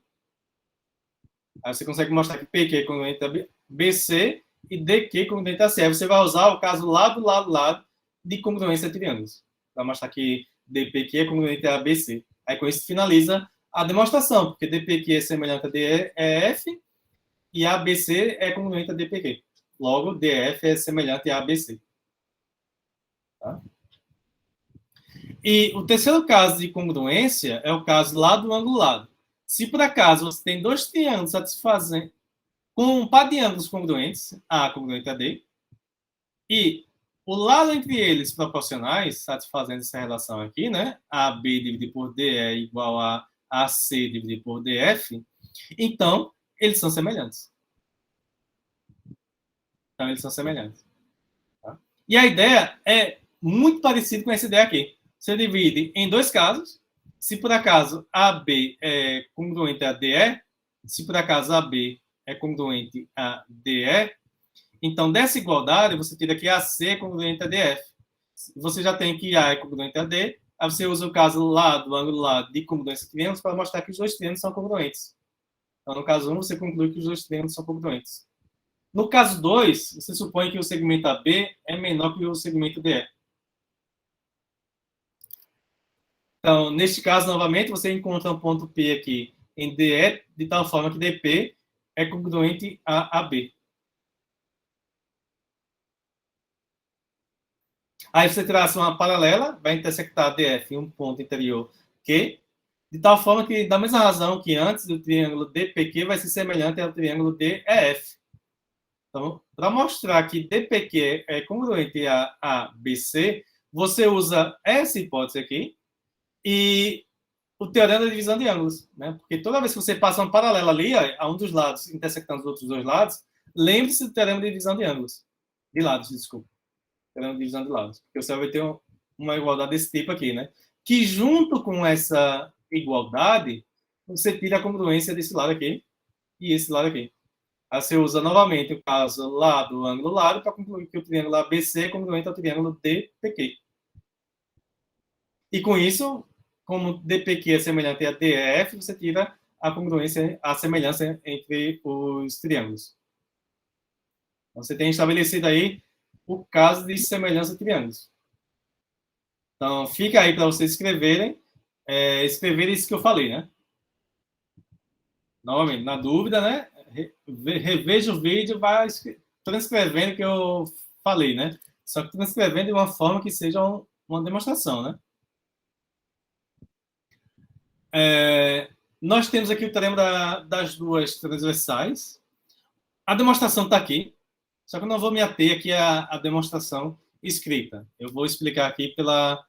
Speaker 1: Aí você consegue mostrar que PQ é congruente a BC e DQ congruente a C. Aí você vai usar o caso lado de congruência de triângulos. Para mostrar que DPQ é congruente a ABC. Aí com isso finaliza a demonstração, porque DPQ é semelhante a DEF e ABC é congruente a DPQ. Logo, DF é semelhante a ABC. Tá? E o terceiro caso de congruência é o caso lado ângulo lado. Se por acaso você tem dois triângulos satisfazendo com um par de ângulos congruentes, A congruente a D, e o lado entre eles proporcionais, satisfazendo essa relação aqui, né? AB dividido por D é igual a AC dividido por DF, então eles são semelhantes. Tá? E a ideia é muito parecida com essa ideia aqui. Você divide em dois casos. Se por acaso AB é congruente a DE, se por acaso AB é congruente a DE, então dessa igualdade você tira que AC é congruente a DF. Você já tem que A é congruente a D, aí você usa o caso lado, ângulo lado de congruência de triângulos para mostrar que os dois triângulos são congruentes. Então, no caso 1, você conclui que os dois triângulos são congruentes. No caso 2, você supõe que o segmento AB é menor que o segmento DE. Então, neste caso, novamente, você encontra um ponto P aqui em DE, de tal forma que DP é congruente a AB. Aí você traça uma paralela, vai intersectar DF em um ponto interior Q, de tal forma que, da mesma razão que antes, o triângulo DPQ vai ser semelhante ao triângulo DEF. Então, para mostrar que DPQ é congruente a ABC, você usa essa hipótese aqui e o teorema da divisão de ângulos, né? Porque toda vez que você passa uma paralela ali, a um dos lados intersectando os outros dois lados, lembre-se do teorema de divisão de ângulos. De lados, desculpa. Teorema de divisão de lados. Porque você vai ter uma igualdade desse tipo aqui, né? Que junto com essa igualdade, você tira a congruência desse lado aqui e esse lado aqui. Aí você usa novamente o caso lado, ângulo, lado, para concluir que o triângulo ABC é congruente ao triângulo DPQ. E com isso, como DPQ é semelhante a DEF, você tira a congruência, a semelhança entre os triângulos. Então, você tem estabelecido aí o caso de semelhança de triângulos. Então, fica aí para vocês escreverem isso que eu falei, né? Novamente, na dúvida, né? Reveja o vídeo, vai transcrevendo o que eu falei, né? Só que transcrevendo de uma forma que seja uma demonstração, né? Nós temos aqui o teorema das duas transversais. A demonstração está aqui, só que eu não vou me ater aqui à demonstração escrita. Eu vou explicar aqui pela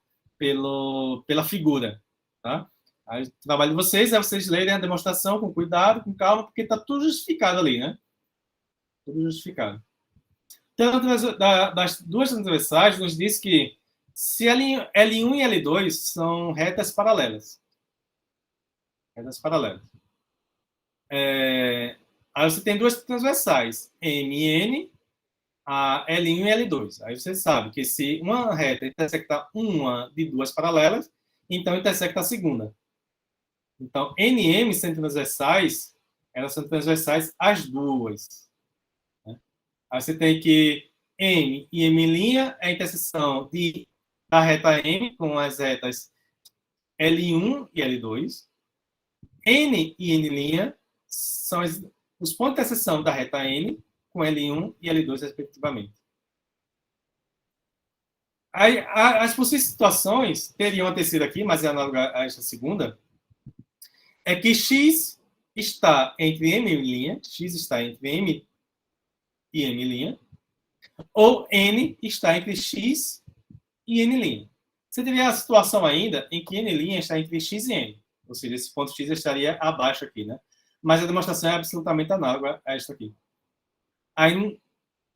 Speaker 1: figura, tá? Aí, o trabalho de vocês é vocês lerem a demonstração com cuidado, com calma, porque está tudo justificado ali, né? Tudo justificado. Então, das duas transversais, nos diz que Se L1 e L2 são retas paralelas. Retas paralelas. Aí você tem duas transversais, M e N, a L1 e L2. Aí você sabe que se uma reta intersectar uma de duas paralelas, então intersecta a segunda. Então, NM sendo transversais, elas são transversais as duas. Né? Aí você tem que M e M' é a interseção da reta M com as retas L1 e L2. N e N' são os pontos de interseção da reta N com L1 e L2, respectivamente. Aí, as possíveis situações, teriam a terceira aqui, mas é análoga a esta segunda, é que X está entre M e X está entre M e M', ou N está entre X e N'. Você teria a situação ainda em que N' está entre X e N, ou seja, esse ponto X estaria abaixo aqui, né? Mas a demonstração é absolutamente análoga a esta aqui. Aí,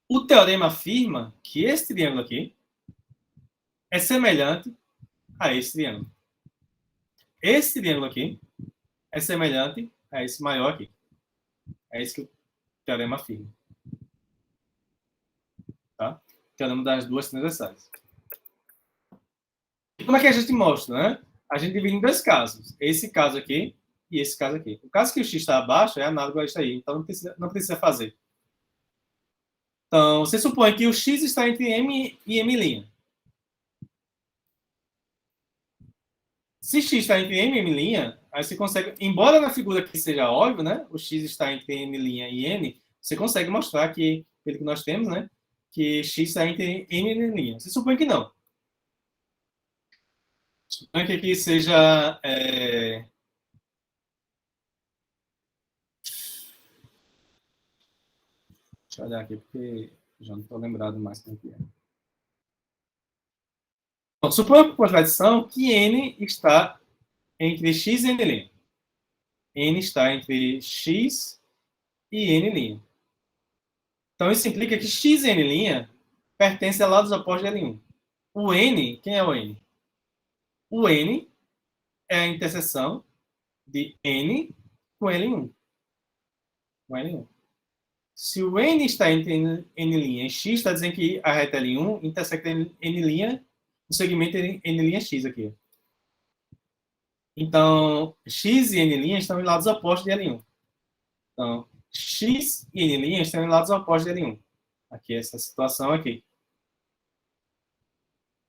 Speaker 1: o teorema afirma que esse triângulo aqui é semelhante a esse triângulo. Esse triângulo aqui é semelhante a esse maior aqui. É isso que o teorema afirma. Tá? Teorema das duas transversais. E como é que a gente mostra, né? A gente divide em dois casos. Esse caso aqui e esse caso aqui. O caso que o x está abaixo é análogo a isso aí. Então, não precisa fazer. Então, você supõe que o x está entre M e M'. Se x está entre M e M', aí você consegue, embora na figura aqui seja óbvio, né? O x está entre M' e N, você consegue mostrar que, pelo que nós temos, né? Que x está entre M e N'. Você supõe que não. Supõe que aqui seja... Deixa eu olhar aqui, porque já não estou lembrado mais como que é. Bom, suponha por contradição que N está entre x e N'. N está entre x e N'. Então, isso implica que x e N' pertencem a lados opostos de L1. O N, quem é o N? O N é a interseção de N com L1. Com L1. Se o N está entre N' e X, está dizendo que a reta L1 intersecta N' no segmento N''X aqui. Então, X e N' estão em lados opostos de L1. Então, X e N' estão em lados opostos de L1. Aqui, essa situação aqui.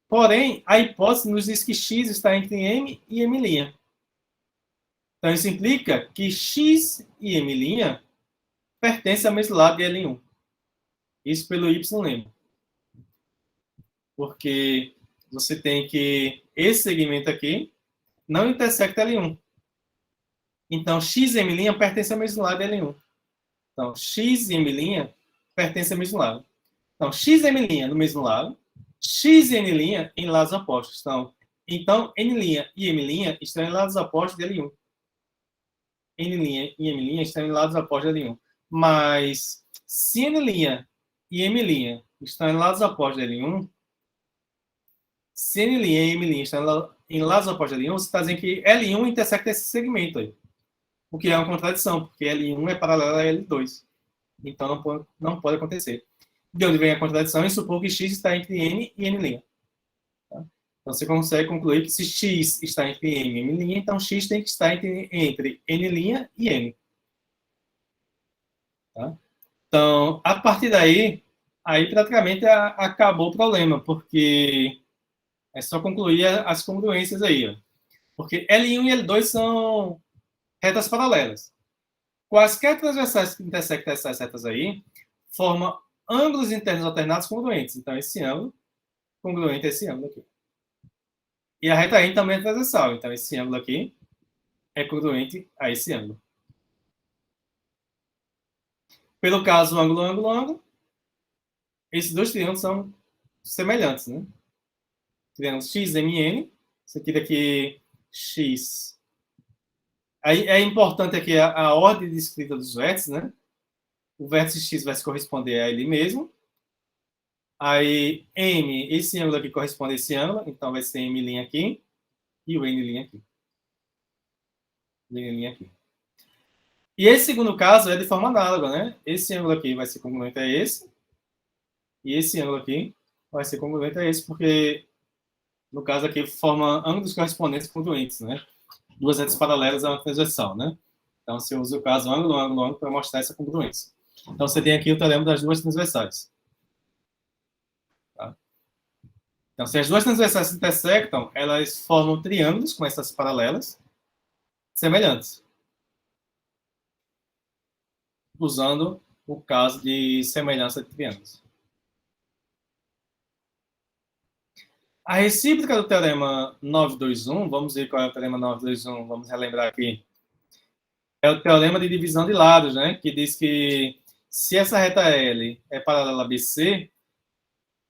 Speaker 1: Porém, a hipótese nos diz que X está entre M e M'. Então, isso implica que X e M' pertencem ao mesmo lado de L1. Isso pelo Y lembra. Porque você tem que esse segmento aqui não intersecta L1. Então, X e M' pertencem ao mesmo lado de L1. Então, X e M' pertencem ao mesmo lado. Então, X e M' no mesmo lado, X e N' em lados opostos. Então N' e M' estão em lados opostos de L1. N' e M' estão em lados opostos de L1. Mas, se N' e M' estão em lados opostos de L1, se N' e M' estão em lados opostos de L1, você está dizendo que L1 intersecta esse segmento aí. O que é uma contradição, porque L1 é paralelo a L2. Então, não pode acontecer. De onde vem a contradição? Em supor que X está entre N e N'. Tá? Então, você consegue concluir que se X está entre M e M', então X tem que estar entre N' e N. Tá? Então, a partir daí, aí praticamente acabou o problema, porque é só concluir as congruências aí. Ó. Porque L1 e L2 são retas paralelas. Quaisquer transversais que intersectam essas retas aí formam ângulos internos alternados congruentes. Então, esse ângulo congruente a esse ângulo aqui. E a reta N também é transversal. Então, esse ângulo aqui é congruente a esse ângulo. Pelo caso ângulo, ângulo, ângulo, esses dois triângulos são semelhantes, né? Triângulo XMN. Isso aqui daqui, X. Aí é importante aqui a ordem de escrita dos vértices, né? O vértice X vai se corresponder a ele mesmo. Aí, M, esse ângulo aqui corresponde a esse ângulo, então vai ser M' aqui e o N' aqui. N' aqui. E esse segundo caso é de forma análoga, né? Esse ângulo aqui vai ser congruente a esse, e esse ângulo aqui vai ser congruente a esse, porque, no caso aqui, forma ângulos correspondentes congruentes, né? Duas retas paralelas a uma transversal, né? Então, se eu uso o caso ângulo, ângulo, ângulo, para mostrar essa congruência. Então, você tem aqui o teorema das duas transversais. Tá? Então, se as duas transversais se intersectam, elas formam triângulos com essas paralelas semelhantes, usando o caso de semelhança de triângulos. A recíproca do teorema 921, vamos ver qual é o teorema 921, vamos relembrar aqui. É o teorema de divisão de lados, né? Que diz que se essa reta L é paralela a BC,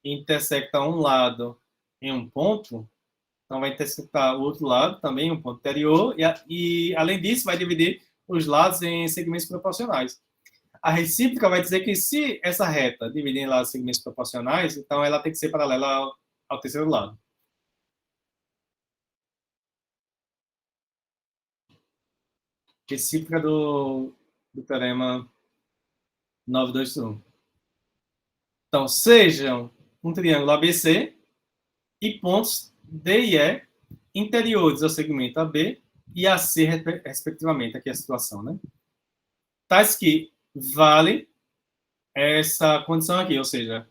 Speaker 1: intersecta um lado em um ponto, então vai intersectar o outro lado também em um ponto anterior, e além disso, vai dividir os lados em segmentos proporcionais. A recíproca vai dizer que se essa reta dividir em lados segmentos proporcionais, então ela tem que ser paralela ao terceiro lado. Recíproca do teorema 921. Então, sejam um triângulo ABC e pontos D e E interiores ao segmento AB e AC, respectivamente, aqui é a situação, né? Tais que vale essa condição aqui, ou seja,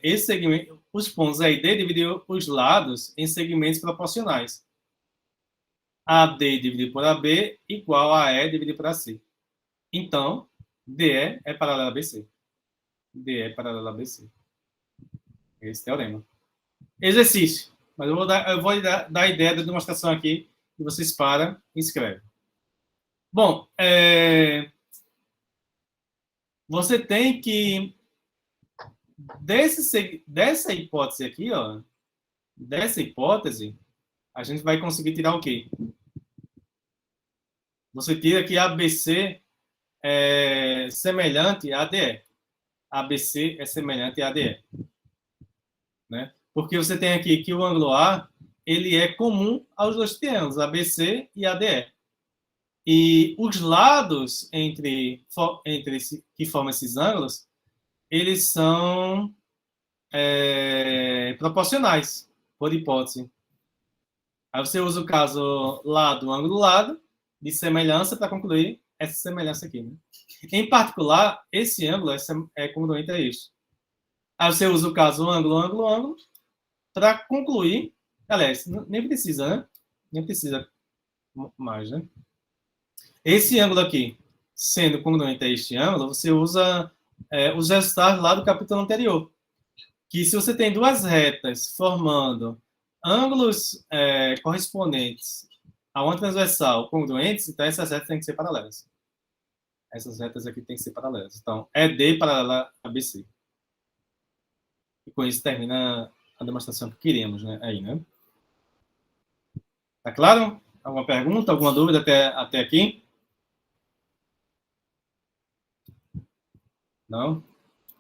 Speaker 1: esse segmento, os pontos A e D dividiram os lados em segmentos proporcionais. AD dividido por AB igual a E dividido por AC. Então, DE é paralelo a BC. DE é paralelo a BC. Esse teorema. Exercício. Mas eu vou dar a ideia da demonstração aqui e vocês param e escrevem. Bom, você tem que dessa hipótese aqui, ó, dessa hipótese, a gente vai conseguir tirar o quê? Você tira que ABC é semelhante a ADE. ABC é semelhante a ADE. Né? Porque você tem aqui que o ângulo A ele é comum aos dois triângulos, ABC e ADE. E os lados que formam esses ângulos, eles são proporcionais, por hipótese. Aí você usa o caso lado, ângulo, lado, de semelhança para concluir essa semelhança aqui. Né? Em particular, esse ângulo é congruente a isso. Aí você usa o caso ângulo, ângulo, ângulo, para concluir. Aliás, nem precisa, né? Nem precisa mais, né? Esse ângulo aqui, sendo congruente a este ângulo, você usa os resultados lá do capítulo anterior. Que se você tem duas retas formando ângulos correspondentes a uma transversal congruentes, então essas retas têm que ser paralelas. Essas retas aqui têm que ser paralelas. Então, ED paralela a BC. E com isso termina a demonstração que queríamos, né? Aí, né? Tá claro? Alguma pergunta, alguma dúvida até aqui? Não?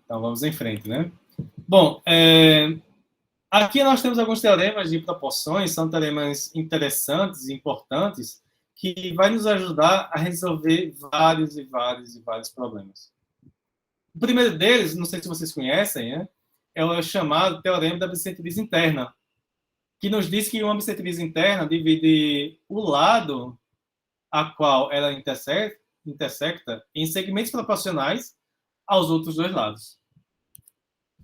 Speaker 1: Então vamos em frente, né? Bom, aqui nós temos alguns teoremas de proporções, são teoremas interessantes e importantes, que vai nos ajudar a resolver vários e vários e vários problemas. O primeiro deles, não sei se vocês conhecem, né? É o chamado teorema da bissetriz interna, que nos diz que uma bissetriz interna divide o lado a qual ela intersecta em segmentos proporcionais aos outros dois lados.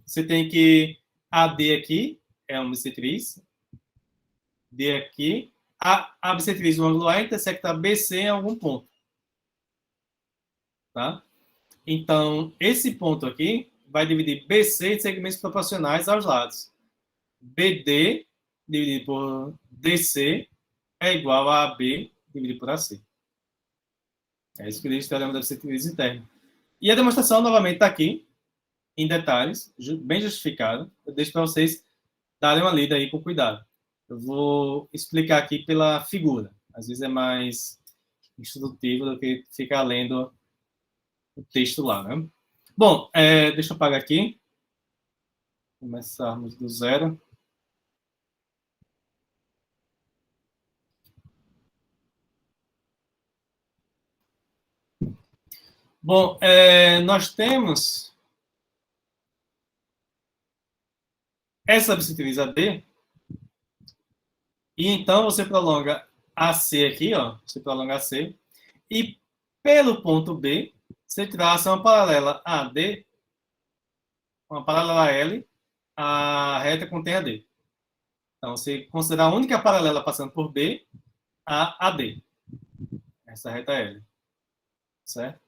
Speaker 1: Você tem que AD aqui é uma bissetriz, D aqui, a bissetriz do ângulo A intersecta BC em algum ponto. Tá? Então, esse ponto aqui vai dividir BC em segmentos proporcionais aos lados. BD dividido por DC é igual a AB dividido por AC. É isso que diz o teorema da bissetriz interna. E a demonstração, novamente, está aqui, em detalhes, bem justificado. Eu deixo para vocês darem uma lida aí com cuidado. Eu vou explicar aqui pela figura. Às vezes é mais instrutivo do que ficar lendo o texto lá, né? Bom, deixa eu apagar aqui. Começarmos do zero. Bom, nós temos essa bissetriz AD, e então você prolonga AC aqui, ó, você prolonga AC, e pelo ponto B, você traça uma paralela AD, uma paralela L, a reta contém AD. Então, você considera a única paralela passando por B, a AD. Essa reta L. Certo?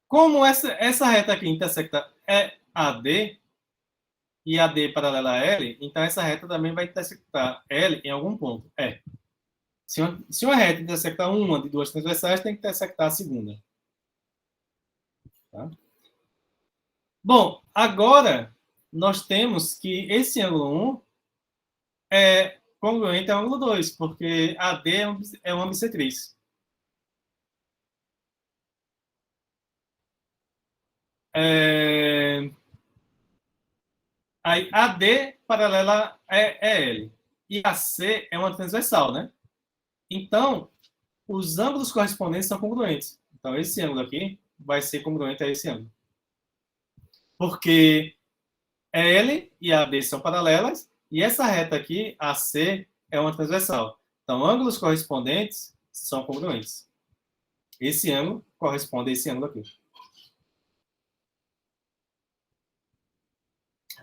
Speaker 1: Como essa reta aqui intersecta AD, e AD paralela a L, então essa reta também vai intersectar L em algum ponto. Se uma reta intersectar uma de duas transversais, tem que intersectar a segunda. Tá? Bom, agora nós temos que esse ângulo 1 é congruente ao ângulo 2, porque AD é uma bissetriz. Aí AD paralela é L. E AC é uma transversal, né? Então, os ângulos correspondentes são congruentes. Então, esse ângulo aqui vai ser congruente a esse ângulo. Porque L e AD são paralelas, e essa reta aqui, AC, é uma transversal. Então, ângulos correspondentes são congruentes. Esse ângulo corresponde a esse ângulo aqui.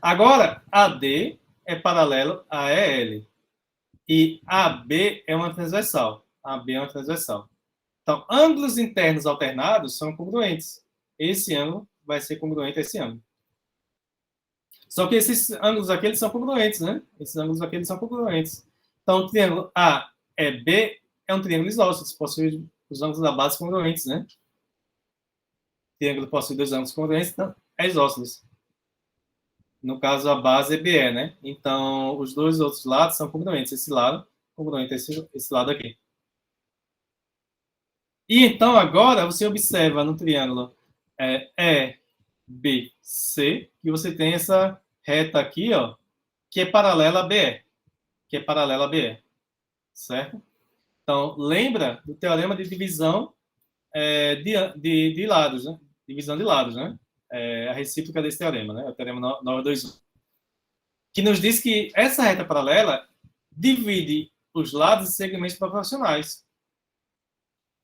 Speaker 1: Agora, AD é paralelo a EL. E AB é uma transversal. AB é uma transversal. Então, ângulos internos alternados são congruentes. Esse ângulo vai ser congruente a esse ângulo. Só que esses ângulos aqui eles são congruentes, né? Esses ângulos aqui eles são congruentes. Então, o triângulo AEB é um triângulo isósceles, possui os ângulos da base congruentes, né? O triângulo possui dois ângulos congruentes, então é isósceles. No caso, a base é BE, né? Então, os dois outros lados são congruentes. Esse lado, congruente a esse lado aqui. E então, agora, você observa no triângulo EBC, que você tem essa reta aqui, ó, que é paralela a BE. Que é paralela a BE. Certo? Então, lembra do teorema de divisão de lados, né? Divisão de lados, né? A recíproca desse teorema, né? O teorema 921. Que nos diz que essa reta paralela divide os lados em segmentos proporcionais.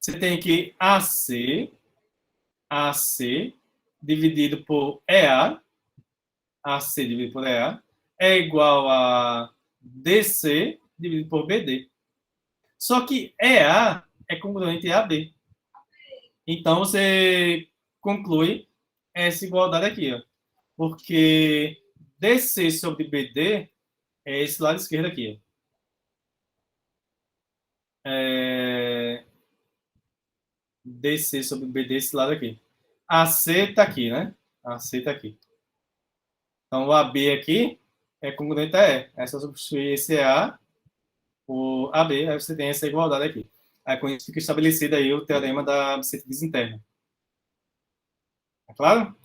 Speaker 1: Você tem que AC dividido por EA, AC dividido por EA, é igual a DC dividido por BD. Só que EA é congruente a AB. Então, você conclui essa igualdade aqui, ó. Porque DC sobre BD é esse lado esquerdo aqui. DC sobre BD, esse lado aqui. AC está aqui, né? AC está aqui. Então, o AB aqui é congruente a E. É só substituir esse A por AB, aí você tem essa igualdade aqui. Aí, com isso, fica estabelecido aí o teorema da bissetriz interna. É claro?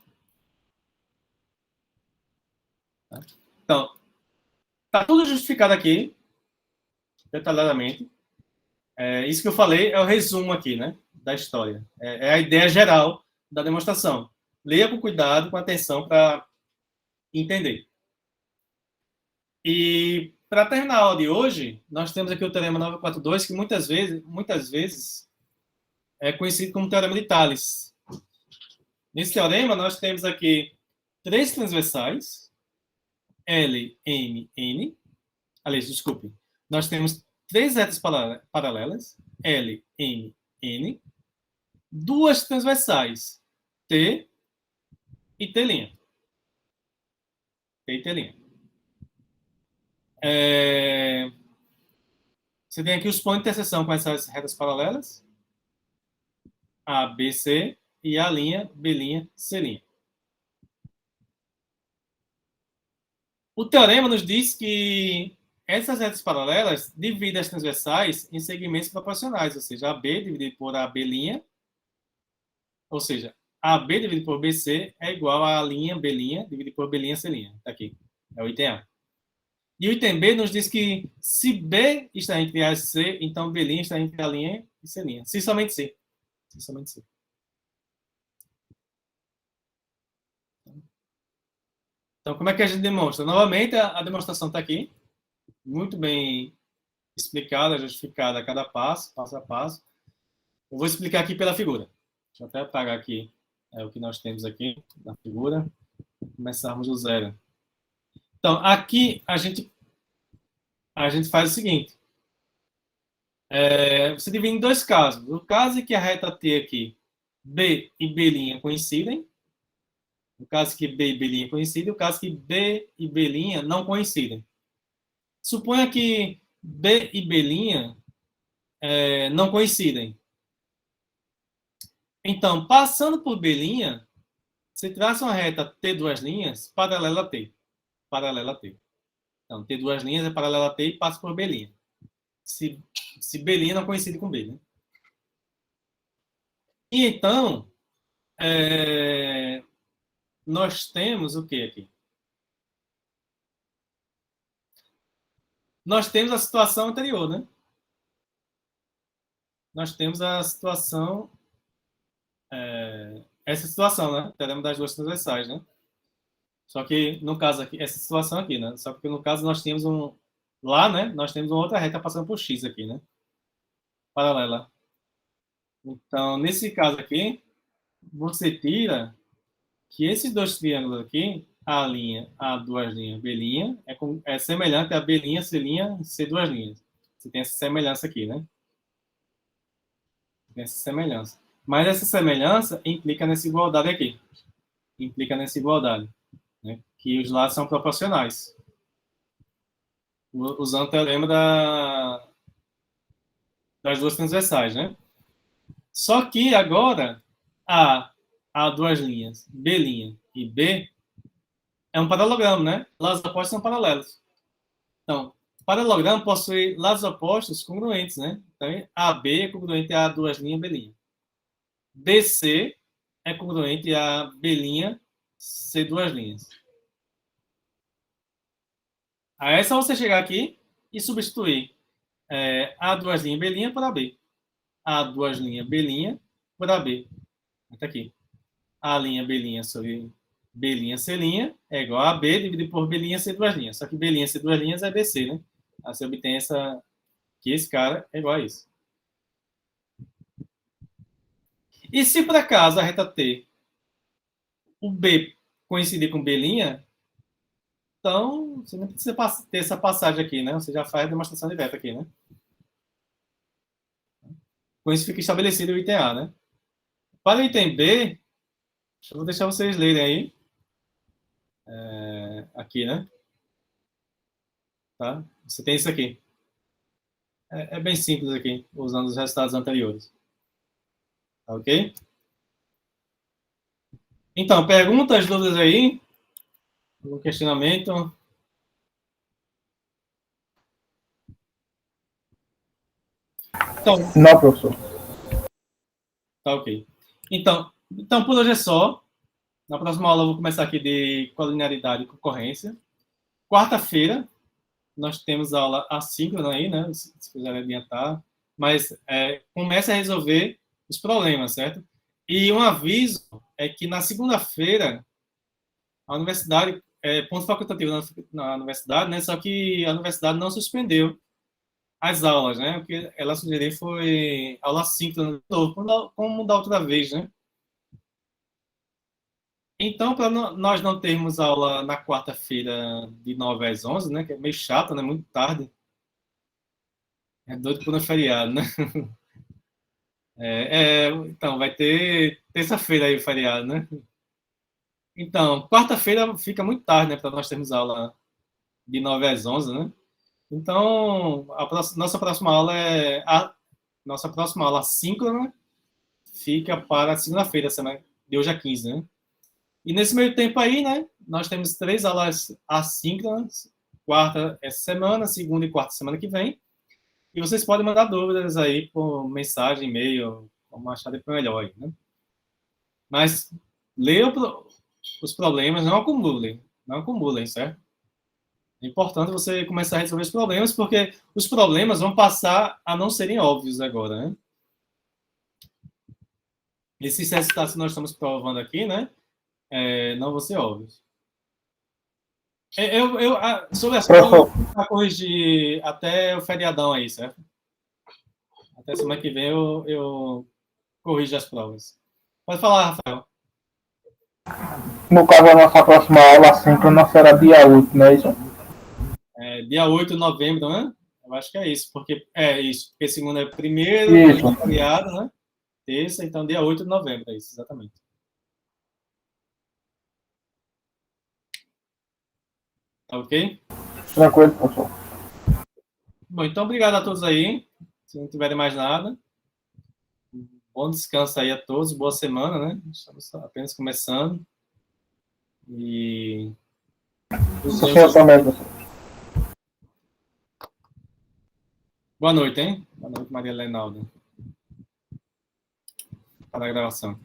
Speaker 1: Então, está tudo justificado aqui, detalhadamente. Isso que eu falei é o resumo aqui, né? Da história. É a ideia geral da demonstração. Leia com cuidado, com atenção, para entender. E, para terminar a aula de hoje, nós temos aqui o teorema 942, que muitas vezes é conhecido como teorema de Tales. Nesse teorema, nós temos aqui três transversais, L, M, N. Aliás, desculpe. Nós temos três retas paralelas, L, M, N. Duas transversais, T e T'. T e T'. Você tem aqui os pontos de interseção com essas retas paralelas, A, B, C, e A', B', C'. O teorema nos diz que essas retas paralelas dividem as transversais em segmentos proporcionais, ou seja, AB dividido por AB', ou seja, AB dividido por BC é igual a B' dividido por B', C'. Está aqui. É o item A. E o item B nos diz que se B está entre A e C, então B' está entre A' e C'. Se somente C. Se somente C. Então, como é que a gente demonstra? Novamente, a demonstração está aqui. Muito bem explicada, justificada cada passo, passo a passo. Eu vou explicar aqui pela figura. Deixa eu até apagar aqui o que nós temos aqui na figura. Começarmos do zero. Então, aqui a gente faz o seguinte. Você divide em dois casos. O caso em que a reta T aqui, B e B' coincidem. O caso que B e B' coincidem. O caso que B e B' não coincidem. Suponha que B e B' não coincidem. Então, passando por B', você traça uma reta T duas linhas paralela a T. Paralela a T. Então, T duas linhas é paralela a T e passa por B'. Se B' não coincide com B, né? E então, nós temos o que aqui? Nós temos a situação anterior, né? Nós temos a situação... essa situação, né? Teremos das duas transversais, né? Só que, no caso aqui, essa situação aqui, né? Só que, no caso, nós temos lá, né? Nós temos uma outra reta passando por X aqui, né? Paralela. Então, nesse caso aqui, você tira que esses dois triângulos aqui, A', A duas linhas, B', é semelhante a B', C', C duas linhas. Você tem essa semelhança aqui, né? Tem essa semelhança. Mas essa semelhança implica nessa igualdade aqui. Implica nessa igualdade. Né? Que os lados são proporcionais. Usando o teorema das duas transversais, né? Só que agora, A duas linhas, B' e B é um paralelogramo, né? Lados opostos são paralelos. Então, paralelogramo possui lados opostos congruentes, né? Então, AB é congruente a duas linhas, B'. BC é congruente a B', C duas linhas. Aí é só você chegar aqui e substituir A duas linhas, B' por AB. A duas linhas, B' por AB. Está aqui. A', B' sobre B', C' é igual a B dividido por B', C duas linhas. Só que B', C duas linhas é BC, né? Aí você obtém que esse cara é igual a isso. E se por acaso a reta T, o B coincidir com B', então você não precisa ter essa passagem aqui, né? Você já faz a demonstração direta aqui, né? Com isso fica estabelecido o item A, né? Para o item B, eu vou deixar vocês lerem aí. Aqui, né? Tá? Você tem isso aqui. É bem simples aqui, usando os resultados anteriores. Tá ok? Então, perguntas, dúvidas aí? Algum questionamento? Então,
Speaker 2: Não, professor.
Speaker 1: tá ok. Então, por hoje é só. Na próxima aula eu vou começar aqui de colinearidade e concorrência. Quarta-feira, nós temos aula assíncrona aí, né? Se quiserem adiantar. Mas comece a resolver os problemas, certo? E um aviso é que na segunda-feira, a universidade, ponto facultativo na universidade, né? Só que a universidade não suspendeu as aulas, né? O que ela sugeriu foi aula síncrona de novo, como da outra vez, né? Então, para nós não termos aula na quarta-feira de 9 às 11, né? Que é meio chato, né? Muito tarde. É doido por um feriado, né? Então, vai ter terça-feira aí o feriado, né? Então, quarta-feira fica muito tarde, né? Para nós termos aula de 9 às 11, né? Então, nossa próxima aula nossa próxima aula síncrona fica para segunda-feira, de hoje a 15, né? E nesse meio tempo aí, né, nós temos 3 aulas assíncronas, quarta essa semana, segunda e quarta semana que vem. E vocês podem mandar dúvidas aí por mensagem, e-mail, como achar depois melhor aí, né? Mas leiam os problemas, não acumulem, certo? É importante você começar a resolver os problemas, porque os problemas vão passar a não serem óbvios agora, né? Esses resultados que nós estamos provando aqui, né? Não vão ser óbvios. Sobre as provas,
Speaker 2: Professor,
Speaker 1: eu vou corrigir até o feriadão aí, certo? Até semana que vem eu corrijo as provas. Pode falar, Rafael.
Speaker 2: no caso, a nossa próxima aula síncrona será dia 8, não é isso?
Speaker 1: Dia 8 de novembro, né? Eu acho que é isso, porque é isso, porque segunda é primeiro,
Speaker 2: Isso.
Speaker 1: domingo é feriado, né? Terça, então dia 8 de novembro, é isso, exatamente. Tá ok?
Speaker 2: Tranquilo, professor.
Speaker 1: Bom, então obrigado a todos aí. Se não tiverem mais nada, bom descanso aí a todos, boa semana, né? Estamos apenas começando. E
Speaker 2: O senhor também, professor.
Speaker 1: boa noite, hein? Boa noite, Maria Lenalda. Para a gravação.